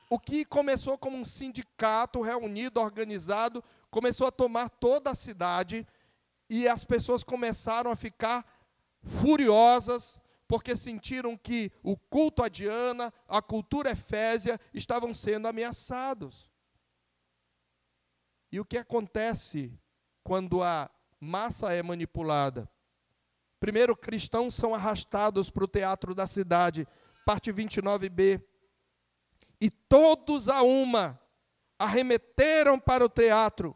o que começou como um sindicato reunido, organizado, começou a tomar toda a cidade, e as pessoas começaram a ficar furiosas, porque sentiram que o culto a Diana, a cultura efésia, estavam sendo ameaçados. E o que acontece quando a massa é manipulada? Primeiro, cristãos são arrastados para o teatro da cidade, parte 29b. E todos a uma arremeteram para o teatro.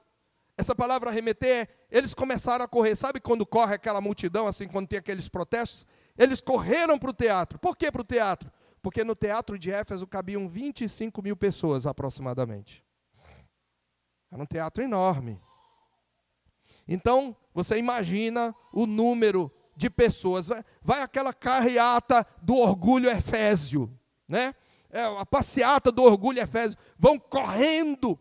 Essa palavra arremeter, eles começaram a correr. Sabe quando corre aquela multidão, assim, quando tem aqueles protestos? Eles correram para o teatro. Por que para o teatro? Porque no teatro de Éfeso cabiam 25 mil pessoas aproximadamente. Era um teatro enorme. Então, você imagina o número de pessoas. Vai aquela carreata do orgulho efésio, né? A passeata do orgulho efésio. Vão correndo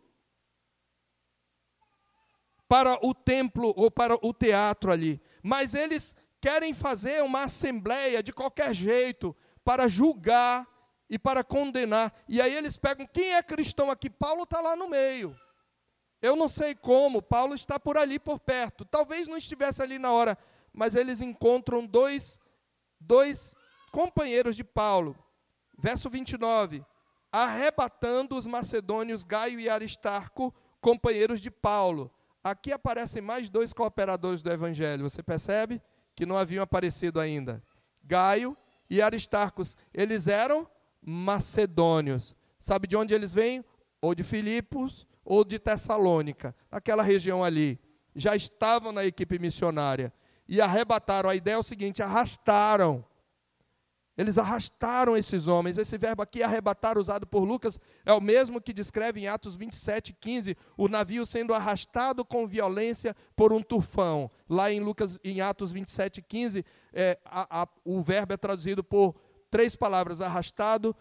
para o templo ou para o teatro ali. Mas eles querem fazer uma assembleia de qualquer jeito para julgar e para condenar. E aí eles pegam, quem é cristão aqui? Paulo está lá no meio. Eu não sei como, Paulo está por ali, por perto. Talvez não estivesse ali na hora, mas eles encontram dois companheiros de Paulo. Verso 29. Arrebatando os macedônios Gaio e Aristarco, companheiros de Paulo, aqui aparecem mais 2 cooperadores do evangelho. Você percebe que não haviam aparecido ainda? Gaio e Aristarcos. Eles eram macedônios. Sabe de onde eles vêm? Ou de Filipos ou de Tessalônica, aquela região ali. Já estavam na equipe missionária. E arrebataram. A ideia é o seguinte: arrastaram. Eles arrastaram esses homens. Esse verbo aqui, arrebatar, usado por Lucas, é o mesmo que descreve em Atos 27:15, o navio sendo arrastado com violência por um tufão. Lá em Atos 27:15, o verbo é traduzido por 3 palavras: arrastado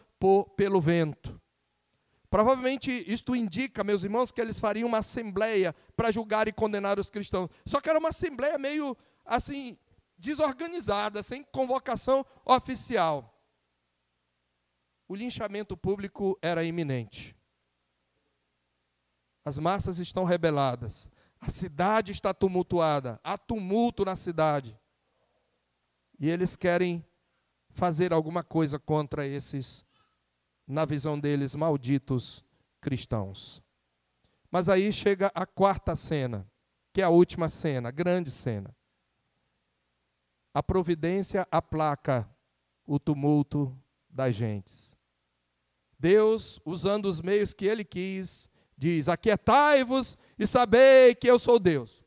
pelo vento. Provavelmente isto indica, meus irmãos, que eles fariam uma assembleia para julgar e condenar os cristãos. Só que era uma assembleia meio assim, desorganizada, sem convocação oficial. O linchamento público era iminente. As massas estão rebeladas. A cidade está tumultuada. Há tumulto na cidade. E eles querem fazer alguma coisa contra esses, na visão deles, malditos cristãos. Mas aí chega a 4ª cena, que é a última cena, a grande cena. A providência aplaca o tumulto das gentes. Deus, usando os meios que Ele quis, diz: aquietai-vos e sabei que eu sou Deus.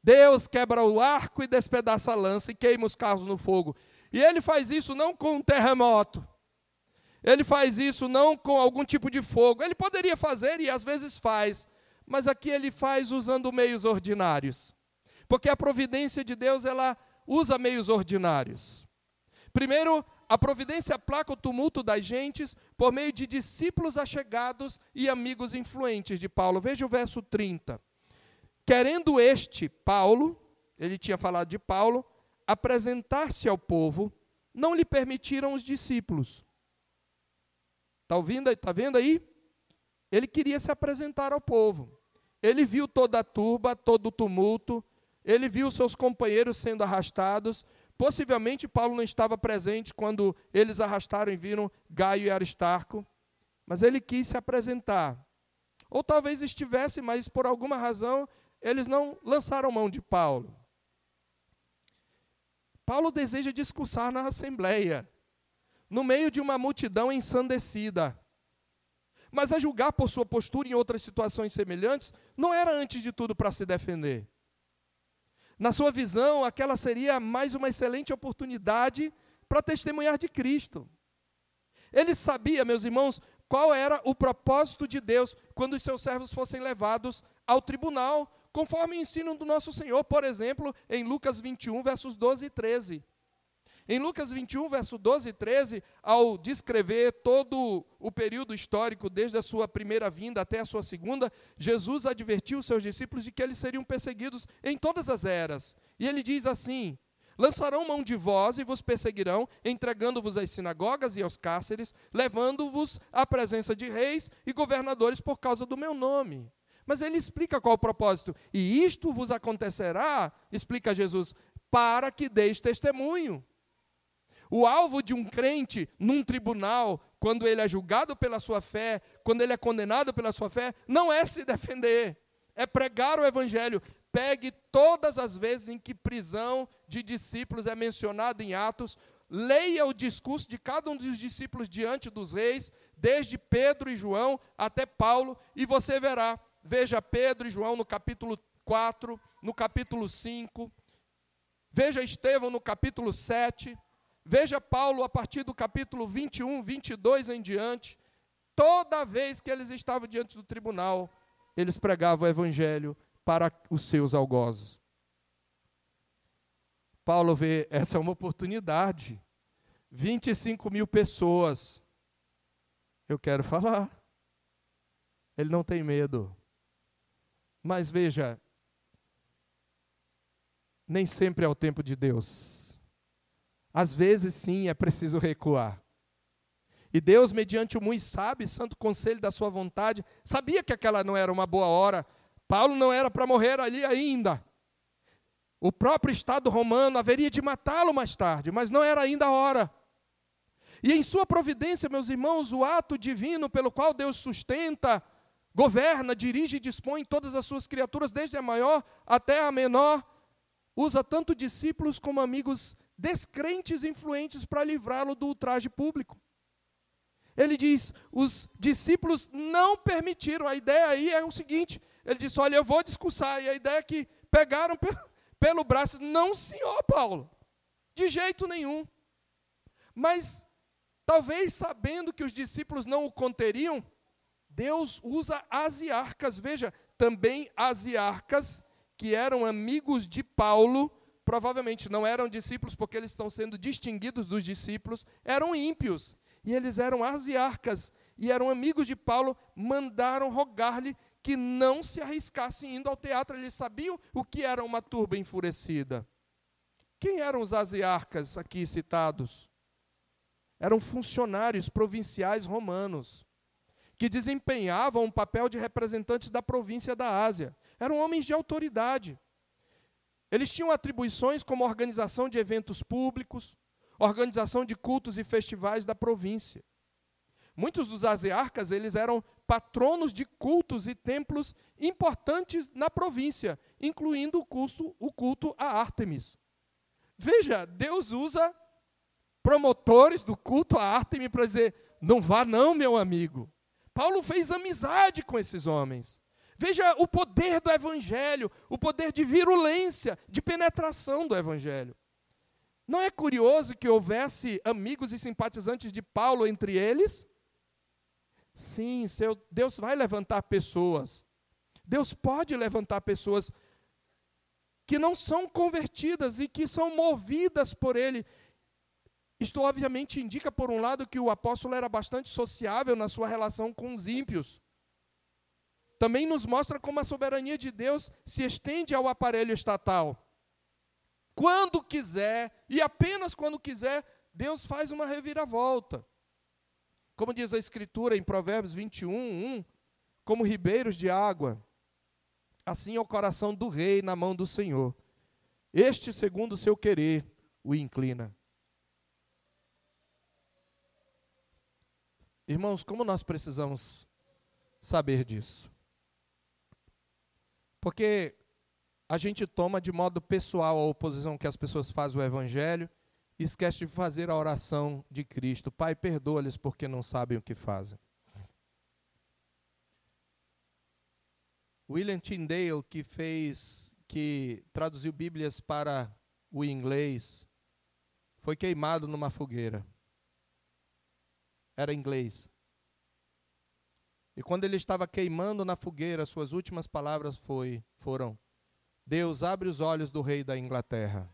Deus quebra o arco e despedaça a lança e queima os carros no fogo. E Ele faz isso não com um terremoto. Ele faz isso não com algum tipo de fogo. Ele poderia fazer e às vezes faz, mas aqui Ele faz usando meios ordinários. Porque a providência de Deus, ela usa meios ordinários. Primeiro, a providência aplaca o tumulto das gentes por meio de discípulos achegados e amigos influentes de Paulo. Veja o verso 30. Querendo Paulo, ele tinha falado de Paulo, apresentar-se ao povo, não lhe permitiram os discípulos. Está vendo aí? Ele queria se apresentar ao povo. Ele viu toda a turba, todo o tumulto. Ele viu seus companheiros sendo arrastados. Possivelmente Paulo não estava presente quando eles arrastaram e viram Gaio e Aristarco. Mas ele quis se apresentar. Ou talvez estivesse, mas por alguma razão eles não lançaram mão de Paulo. Paulo deseja discursar na assembleia, no meio de uma multidão ensandecida. Mas a julgar por sua postura em outras situações semelhantes, não era antes de tudo para se defender. Na sua visão, aquela seria mais uma excelente oportunidade para testemunhar de Cristo. Ele sabia, meus irmãos, qual era o propósito de Deus quando os seus servos fossem levados ao tribunal, conforme o ensino do nosso Senhor, por exemplo, em Lucas 21, versos 12 e 13. Em Lucas 21, verso 12 e 13, ao descrever todo o período histórico, desde a sua primeira vinda até a sua segunda, Jesus advertiu os seus discípulos de que eles seriam perseguidos em todas as eras. E ele diz assim: lançarão mão de vós e vos perseguirão, entregando-vos às sinagogas e aos cárceres, levando-vos à presença de reis e governadores por causa do meu nome. Mas ele explica qual o propósito. E isto vos acontecerá, explica Jesus, para que deis testemunho. O alvo de um crente num tribunal, quando ele é julgado pela sua fé, quando ele é condenado pela sua fé, não é se defender, é pregar o evangelho. Pegue todas as vezes em que prisão de discípulos é mencionada em Atos, leia o discurso de cada um dos discípulos diante dos reis, desde Pedro e João até Paulo, e você verá. Veja Pedro e João no capítulo 4, no capítulo 5, veja Estevão no capítulo 7, veja Paulo a partir do capítulo 21, 22 em diante. Toda vez que eles estavam diante do tribunal, eles pregavam o evangelho para os seus algozes. Paulo vê, essa é uma oportunidade. 25 mil pessoas. Eu quero falar. Ele não tem medo. Mas veja, nem sempre é o tempo de Deus. Às vezes, sim, é preciso recuar. E Deus, mediante o muito sábio e santo conselho da sua vontade, sabia que aquela não era uma boa hora. Paulo não era para morrer ali ainda. O próprio Estado romano haveria de matá-lo mais tarde, mas não era ainda a hora. E em sua providência, meus irmãos, o ato divino pelo qual Deus sustenta, governa, dirige e dispõe todas as suas criaturas, desde a maior até a menor, usa tanto discípulos como amigos descrentes e influentes para livrá-lo do ultraje público. Ele diz, os discípulos não permitiram, a ideia aí é o seguinte, ele disse, olha, eu vou discursar, e a ideia é que pegaram pelo braço, não senhor Paulo, de jeito nenhum. Mas, talvez sabendo que os discípulos não o conteriam, Deus usa asiarcas, veja, também asiarcas, que eram amigos de Paulo, provavelmente não eram discípulos, porque eles estão sendo distinguidos dos discípulos, eram ímpios, e eles eram asiarcas, e eram amigos de Paulo, mandaram rogar-lhe que não se arriscassem indo ao teatro, eles sabiam o que era uma turba enfurecida. Quem eram os asiarcas aqui citados? Eram funcionários provinciais romanos, que desempenhavam um papel de representantes da província da Ásia. Eram homens de autoridade. Eles tinham atribuições como organização de eventos públicos, organização de cultos e festivais da província. Muitos dos asiarcas, eles eram patronos de cultos e templos importantes na província, incluindo o culto a Ártemis. Veja, Deus usa promotores do culto a Ártemis para dizer, não vá não, meu amigo. Paulo fez amizade com esses homens. Veja o poder do evangelho, o poder de virulência, de penetração do evangelho. Não é curioso que houvesse amigos e simpatizantes de Paulo entre eles? Sim, Deus vai levantar pessoas. Deus pode levantar pessoas que não são convertidas e que são movidas por Ele. Isto, obviamente, indica, por um lado, que o apóstolo era bastante sociável na sua relação com os ímpios. Também nos mostra como a soberania de Deus se estende ao aparelho estatal. Quando quiser, e apenas quando quiser, Deus faz uma reviravolta. Como diz a Escritura em Provérbios 21:1, como ribeiros de água, assim é o coração do rei na mão do Senhor. Este, segundo o seu querer, o inclina. Irmãos, como nós precisamos saber disso? Porque a gente toma de modo pessoal a oposição que as pessoas fazem ao Evangelho e esquece de fazer a oração de Cristo. Pai, perdoa-lhes porque não sabem o que fazem. William Tyndale, que traduziu Bíblias para o inglês, foi queimado numa fogueira. Era inglês. E quando ele estava queimando na fogueira, suas últimas palavras foram: Deus, abre os olhos do rei da Inglaterra.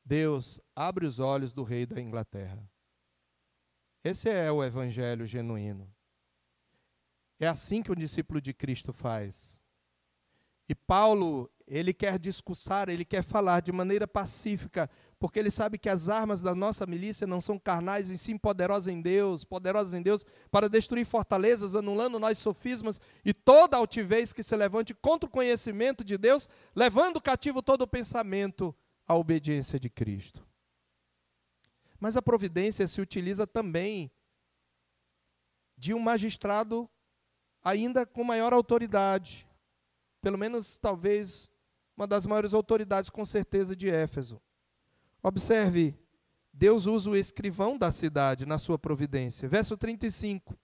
Deus, abre os olhos do rei da Inglaterra. Esse é o evangelho genuíno. É assim que o discípulo de Cristo faz. E Paulo, ele quer discursar, ele quer falar de maneira pacífica, porque ele sabe que as armas da nossa milícia não são carnais, e sim poderosas em Deus para destruir fortalezas, anulando nós sofismas e toda altivez que se levante contra o conhecimento de Deus, levando cativo todo o pensamento à obediência de Cristo. Mas a providência se utiliza também de um magistrado ainda com maior autoridade, pelo menos talvez uma das maiores autoridades com certeza de Éfeso. Observe, Deus usa o escrivão da cidade na sua providência. Verso 35.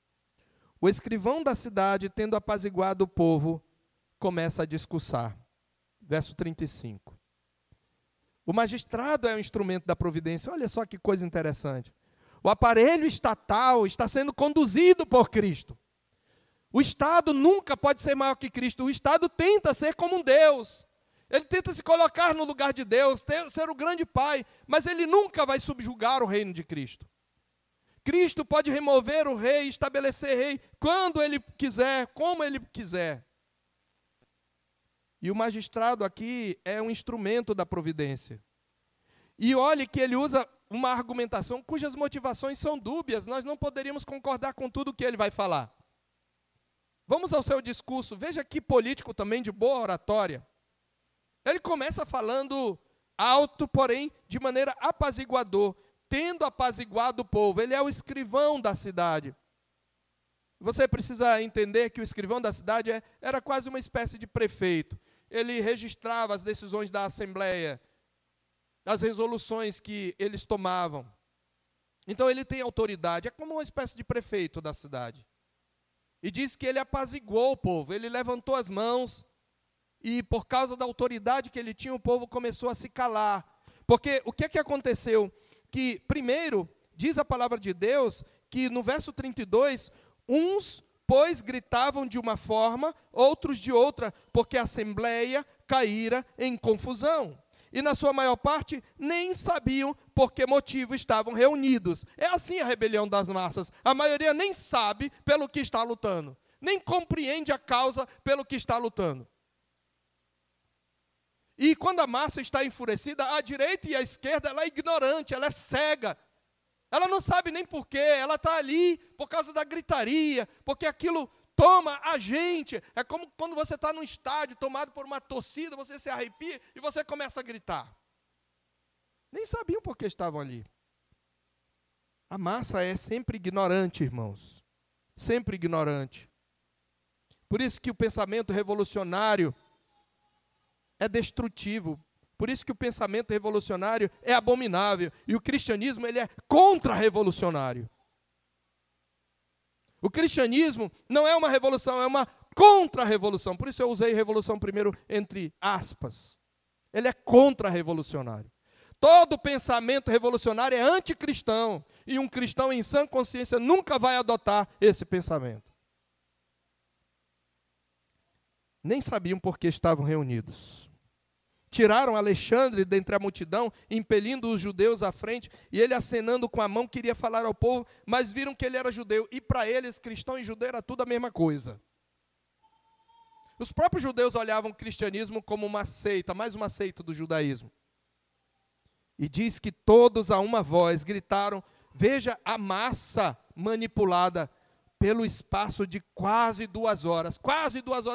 O escrivão da cidade, tendo apaziguado o povo, começa a discursar. Verso 35. O magistrado é o instrumento da providência. Olha só que coisa interessante. O aparelho estatal está sendo conduzido por Cristo. O Estado nunca pode ser maior que Cristo. O Estado tenta ser como um Deus. Ele tenta se colocar no lugar de Deus, ser o grande Pai, mas ele nunca vai subjugar o reino de Cristo. Cristo pode remover o rei, estabelecer rei, quando ele quiser, como ele quiser. E o magistrado aqui é um instrumento da providência. E olhe que ele usa uma argumentação cujas motivações são dúbias, nós não poderíamos concordar com tudo que ele vai falar. Vamos ao seu discurso, veja que político também de boa oratória. Ele começa falando alto, porém de maneira apaziguador, tendo apaziguado o povo. Ele é o escrivão da cidade. Você precisa entender que o escrivão da cidade era quase uma espécie de prefeito. Ele registrava as decisões da assembleia, as resoluções que eles tomavam. Então ele tem autoridade, é como uma espécie de prefeito da cidade. E diz que ele apaziguou o povo, ele levantou as mãos, e por causa da autoridade que ele tinha, o povo começou a se calar. Porque o que aconteceu? Que, primeiro, diz a palavra de Deus, que no verso 32, uns, pois, gritavam de uma forma, outros de outra, porque a assembleia caíra em confusão. E na sua maior parte, nem sabiam por que motivo estavam reunidos. É assim a rebelião das massas. A maioria nem sabe pelo que está lutando, nem compreende a causa pelo que está lutando. E quando a massa está enfurecida, a direita e a esquerda, ela é ignorante, ela é cega. Ela não sabe nem porquê, ela está ali por causa da gritaria, porque aquilo toma a gente. É como quando você está num estádio tomado por uma torcida, você se arrepia e você começa a gritar. Nem sabiam por que estavam ali. A massa é sempre ignorante, irmãos. Sempre ignorante. Por isso que o pensamento revolucionário é destrutivo. Por isso que o pensamento revolucionário é abominável. E o cristianismo, ele é contra-revolucionário. O cristianismo não é uma revolução, é uma contra-revolução. Por isso eu usei revolução primeiro entre aspas. Ele é contra-revolucionário. Todo pensamento revolucionário é anticristão. E um cristão em sã consciência nunca vai adotar esse pensamento. Nem sabiam por que estavam reunidos. Tiraram Alexandre dentre a multidão, impelindo os judeus à frente, e ele acenando com a mão queria falar ao povo, mas viram que ele era judeu, e para eles, cristão e judeu era tudo a mesma coisa. Os próprios judeus olhavam o cristianismo como uma seita, mais uma seita do judaísmo. E diz que todos a uma voz gritaram, veja a massa manipulada pelo espaço de quase 2 horas,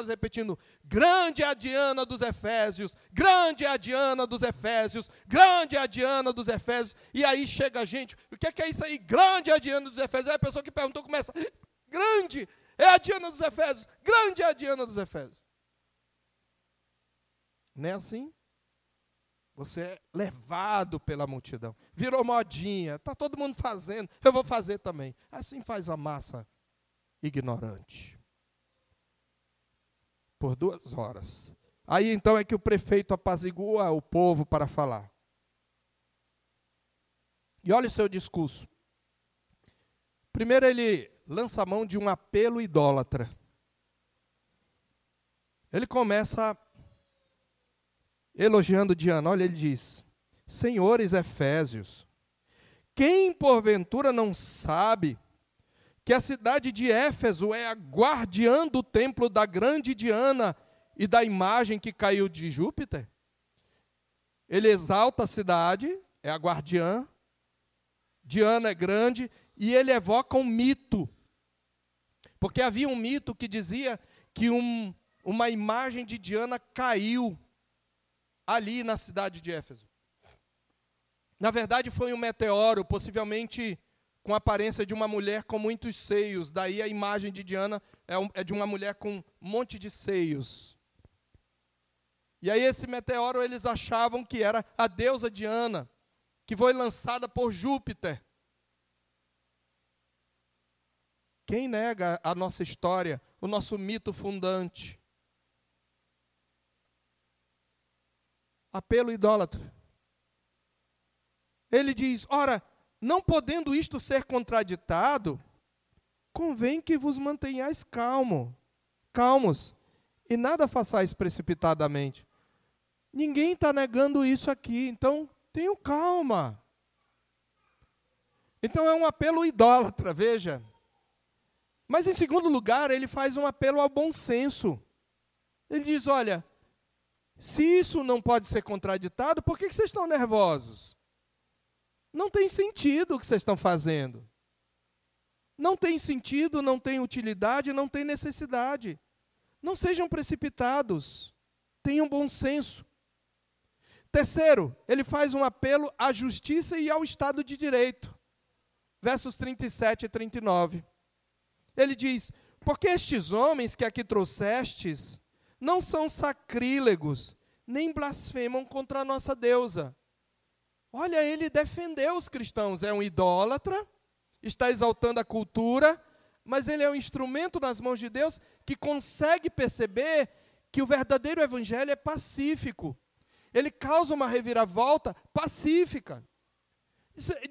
repetindo, grande é a Diana dos Efésios, grande é a Diana dos Efésios, grande é a Diana dos Efésios, e aí chega a gente, o que é isso aí, grande é a Diana dos Efésios, aí a pessoa que perguntou começa, grande é a Diana dos Efésios, grande é a Diana dos Efésios. Não é assim? Você é levado pela multidão, virou modinha, está todo mundo fazendo, eu vou fazer também, assim faz a massa ignorante. Por 2 horas. Aí então é que o prefeito apazigua o povo para falar. E olha o seu discurso. Primeiro ele lança a mão de um apelo idólatra. Ele começa elogiando Diana. Olha, ele diz, senhores Efésios, quem porventura não sabe que a cidade de Éfeso é a guardiã do templo da grande Diana e da imagem que caiu de Júpiter? Ele exalta a cidade, é a guardiã, Diana é grande, e ele evoca um mito. Porque havia um mito que dizia que uma imagem de Diana caiu ali na cidade de Éfeso. Na verdade foi um meteoro, possivelmente com a aparência de uma mulher com muitos seios. Daí a imagem de Diana é de uma mulher com um monte de seios. E aí esse meteoro eles achavam que era a deusa Diana, que foi lançada por Júpiter. Quem nega a nossa história, o nosso mito fundante? Apelo idólatra. Ele diz, ora, não podendo isto ser contraditado, convém que vos mantenhais calmos, e nada façais precipitadamente. Ninguém está negando isso aqui, então tenham calma. Então é um apelo idólatra, veja. Mas em segundo lugar, ele faz um apelo ao bom senso. Ele diz, olha, se isso não pode ser contraditado, por que vocês estão nervosos? Não tem sentido o que vocês estão fazendo. Não tem sentido, não tem utilidade, não tem necessidade. Não sejam precipitados. Tenham bom senso. Terceiro, ele faz um apelo à justiça e ao Estado de Direito. Versos 37 e 39. Ele diz, porque estes homens que aqui trouxestes não são sacrílegos, nem blasfemam contra a nossa deusa. Olha, ele defendeu os cristãos, é um idólatra, está exaltando a cultura, mas ele é um instrumento nas mãos de Deus que consegue perceber que o verdadeiro evangelho é pacífico. Ele causa uma reviravolta pacífica.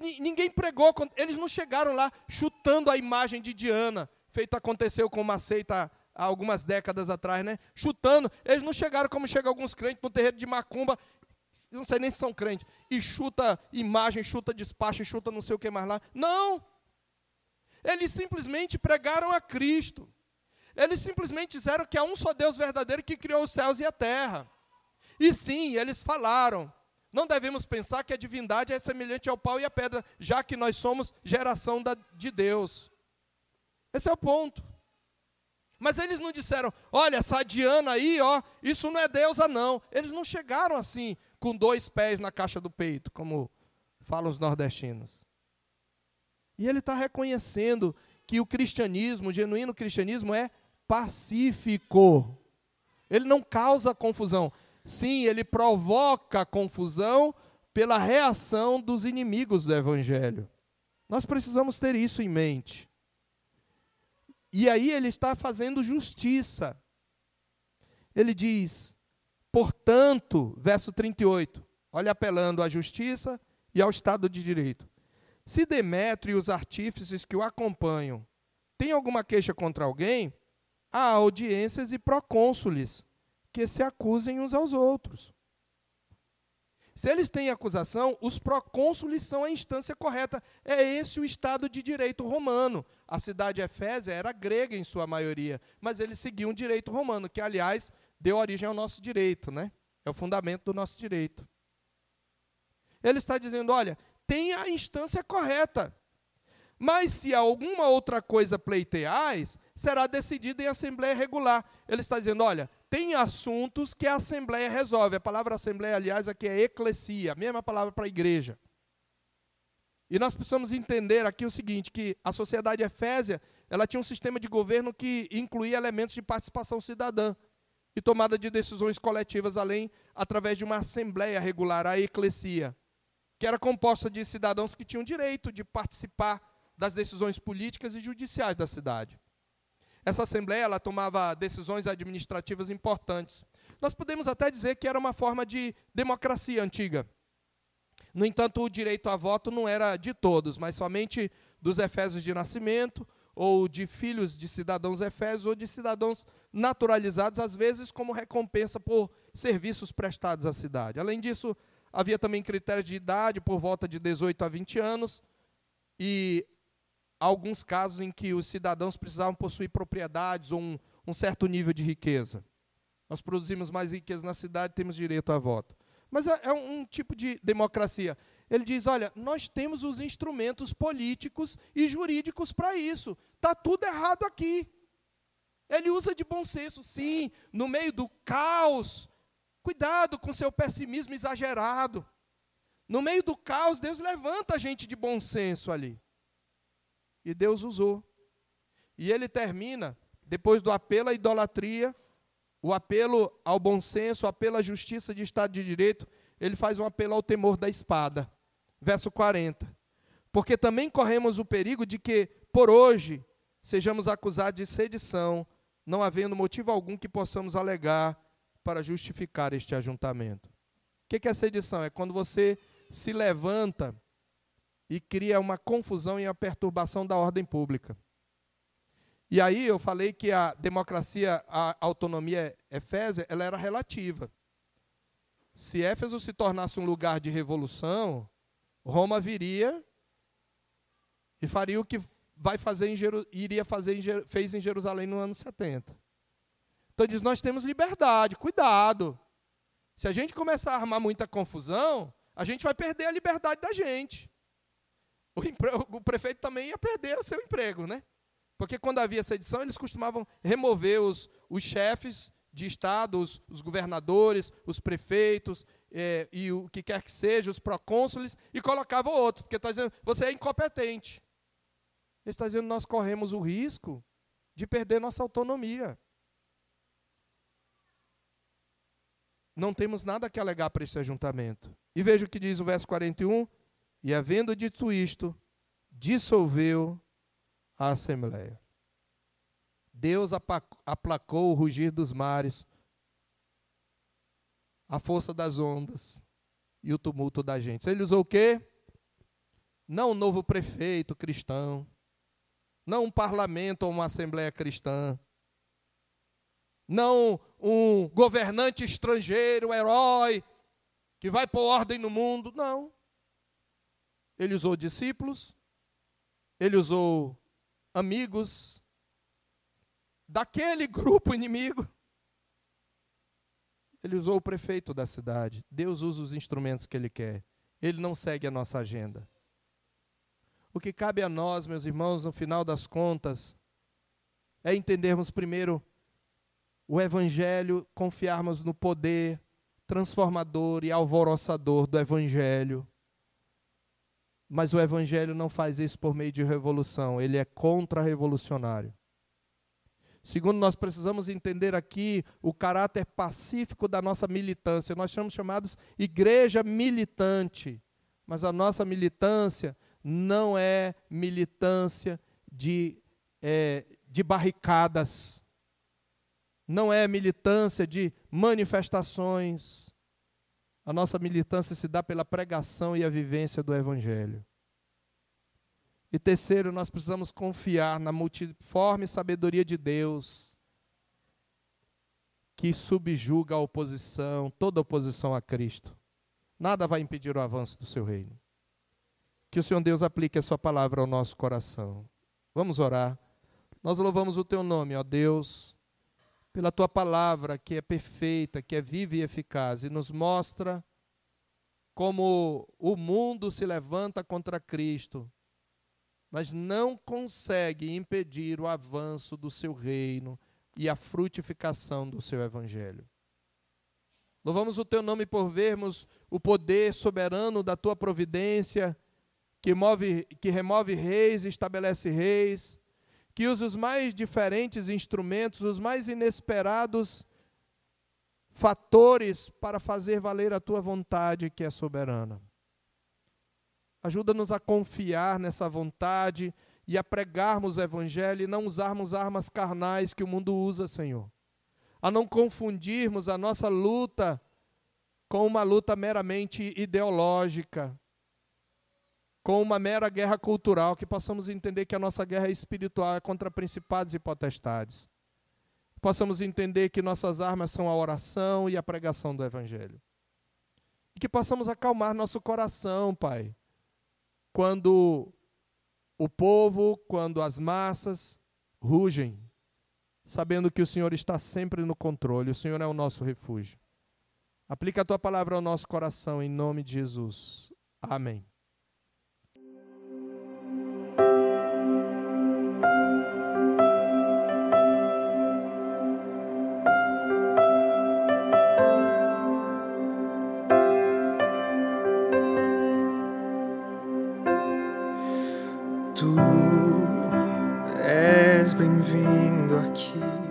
Ninguém pregou, eles não chegaram lá chutando a imagem de Diana, feito aconteceu com uma seita há algumas décadas atrás, né? Chutando, eles não chegaram como chegam alguns crentes no terreiro de macumba, não sei nem se são crentes, e chuta imagem, chuta despacho, chuta não sei o que mais lá. Não! Eles simplesmente pregaram a Cristo. Eles simplesmente disseram que há um só Deus verdadeiro que criou os céus e a terra. E sim, eles falaram, não devemos pensar que a divindade é semelhante ao pau e à pedra, já que nós somos geração de Deus. Esse é o ponto. Mas eles não disseram, olha, essa Diana aí, ó, isso não é deusa não. Eles não chegaram assim, com 2 pés na caixa do peito, como falam os nordestinos. E ele está reconhecendo que o cristianismo, o genuíno cristianismo é pacífico. Ele não causa confusão. Sim, ele provoca confusão pela reação dos inimigos do evangelho. Nós precisamos ter isso em mente. E aí ele está fazendo justiça. Ele diz, portanto, verso 38, olha apelando à justiça e ao Estado de Direito. Se Demétrio e os artífices que o acompanham têm alguma queixa contra alguém, há audiências e procônsules que se acusem uns aos outros. Se eles têm acusação, os procônsules são a instância correta. É esse o Estado de Direito romano. A cidade de Efésia era grega em sua maioria, mas eles seguiam o direito romano, que, aliás, deu origem ao nosso direito, né? É o fundamento do nosso direito. Ele está dizendo, olha, tem a instância correta, mas se alguma outra coisa pleiteais, será decidido em assembleia regular. Ele está dizendo, olha, tem assuntos que a assembleia resolve. A palavra assembleia, aliás, aqui é eclesia, a mesma palavra para a igreja. E nós precisamos entender aqui o seguinte, que a sociedade efésia, ela tinha um sistema de governo que incluía elementos de participação cidadã e tomada de decisões coletivas, através de uma assembleia regular, a eclesia, que era composta de cidadãos que tinham direito de participar das decisões políticas e judiciais da cidade. Essa assembleia, ela tomava decisões administrativas importantes. Nós podemos até dizer que era uma forma de democracia antiga. No entanto, o direito a voto não era de todos, mas somente dos efésios de nascimento, ou de filhos de cidadãos efésios, ou de cidadãos naturalizados, às vezes como recompensa por serviços prestados à cidade. Além disso, havia também critérios de idade, por volta de 18 a 20 anos, e alguns casos em que os cidadãos precisavam possuir propriedades ou um certo nível de riqueza. Nós produzimos mais riqueza na cidade, temos direito a voto. Mas é um tipo de democracia. Ele diz, olha, nós temos os instrumentos políticos e jurídicos para isso. Está tudo errado aqui. Ele usa de bom senso, sim, no meio do caos. Cuidado com seu pessimismo exagerado. No meio do caos, Deus levanta a gente de bom senso ali. E Deus usou. E ele termina, depois do apelo à idolatria, o apelo ao bom senso, o apelo à justiça de Estado de Direito, ele faz um apelo ao temor da espada. Verso 40. Porque também corremos o perigo de que, por hoje, sejamos acusados de sedição, não havendo motivo algum que possamos alegar para justificar este ajuntamento. O que é sedição? É quando você se levanta e cria uma confusão e a perturbação da ordem pública. E aí eu falei que a democracia, a autonomia efésia, ela era relativa. Se Éfeso se tornasse um lugar de revolução, Roma viria e faria o que fez em Jerusalém no ano 70. Então diz, nós temos liberdade, cuidado. Se a gente começar a armar muita confusão, a gente vai perder a liberdade da gente. O prefeito também ia perder o seu emprego, né? Porque quando havia sedição, eles costumavam remover os chefes de Estado, os governadores, os prefeitos, e o que quer que seja, os procônsules, e colocavam outro, porque está dizendo, você é incompetente. Ele está dizendo, nós corremos o risco de perder nossa autonomia. Não temos nada que alegar para esse ajuntamento. E veja o que diz o verso 41. E havendo dito isto, dissolveu a assembleia. Deus aplacou o rugir dos mares, a força das ondas e o tumulto da gente. Ele usou o quê? Não um novo prefeito cristão, não um parlamento ou uma assembleia cristã, não um governante estrangeiro, herói, que vai pôr ordem no mundo. Não. Ele usou discípulos, ele usou amigos daquele grupo inimigo. Ele usou o prefeito da cidade. Deus usa os instrumentos que Ele quer. Ele não segue a nossa agenda. O que cabe a nós, meus irmãos, no final das contas, é entendermos primeiro o Evangelho, confiarmos no poder transformador e alvoroçador do Evangelho. Mas o Evangelho não faz isso por meio de revolução, ele é contra-revolucionário. Segundo, nós precisamos entender aqui o caráter pacífico da nossa militância. Nós somos chamados igreja militante, mas a nossa militância não é militância de barricadas, não é militância de manifestações. A nossa militância se dá pela pregação e a vivência do Evangelho. E terceiro, nós precisamos confiar na multiforme sabedoria de Deus, que subjuga a oposição, toda oposição a Cristo. Nada vai impedir o avanço do seu reino. Que o Senhor Deus aplique a sua palavra ao nosso coração. Vamos orar. Nós louvamos o teu nome, ó Deus, pela tua palavra que é perfeita, que é viva e eficaz, e nos mostra como o mundo se levanta contra Cristo, mas não consegue impedir o avanço do seu reino e a frutificação do seu evangelho. Louvamos o teu nome por vermos o poder soberano da tua providência, que remove reis e estabelece reis, que usa os mais diferentes instrumentos, os mais inesperados fatores para fazer valer a tua vontade, que é soberana. Ajuda-nos a confiar nessa vontade e a pregarmos o Evangelho e não usarmos armas carnais que o mundo usa, Senhor. A não confundirmos a nossa luta com uma luta meramente ideológica, com uma mera guerra cultural, que possamos entender que a nossa guerra espiritual é contra principados e potestades. Possamos entender que nossas armas são a oração e a pregação do Evangelho. E que possamos acalmar nosso coração, Pai, quando o povo, quando as massas rugem, sabendo que o Senhor está sempre no controle, o Senhor é o nosso refúgio. Aplica a tua palavra ao nosso coração, em nome de Jesus. Amém. Tu és bem-vindo aqui.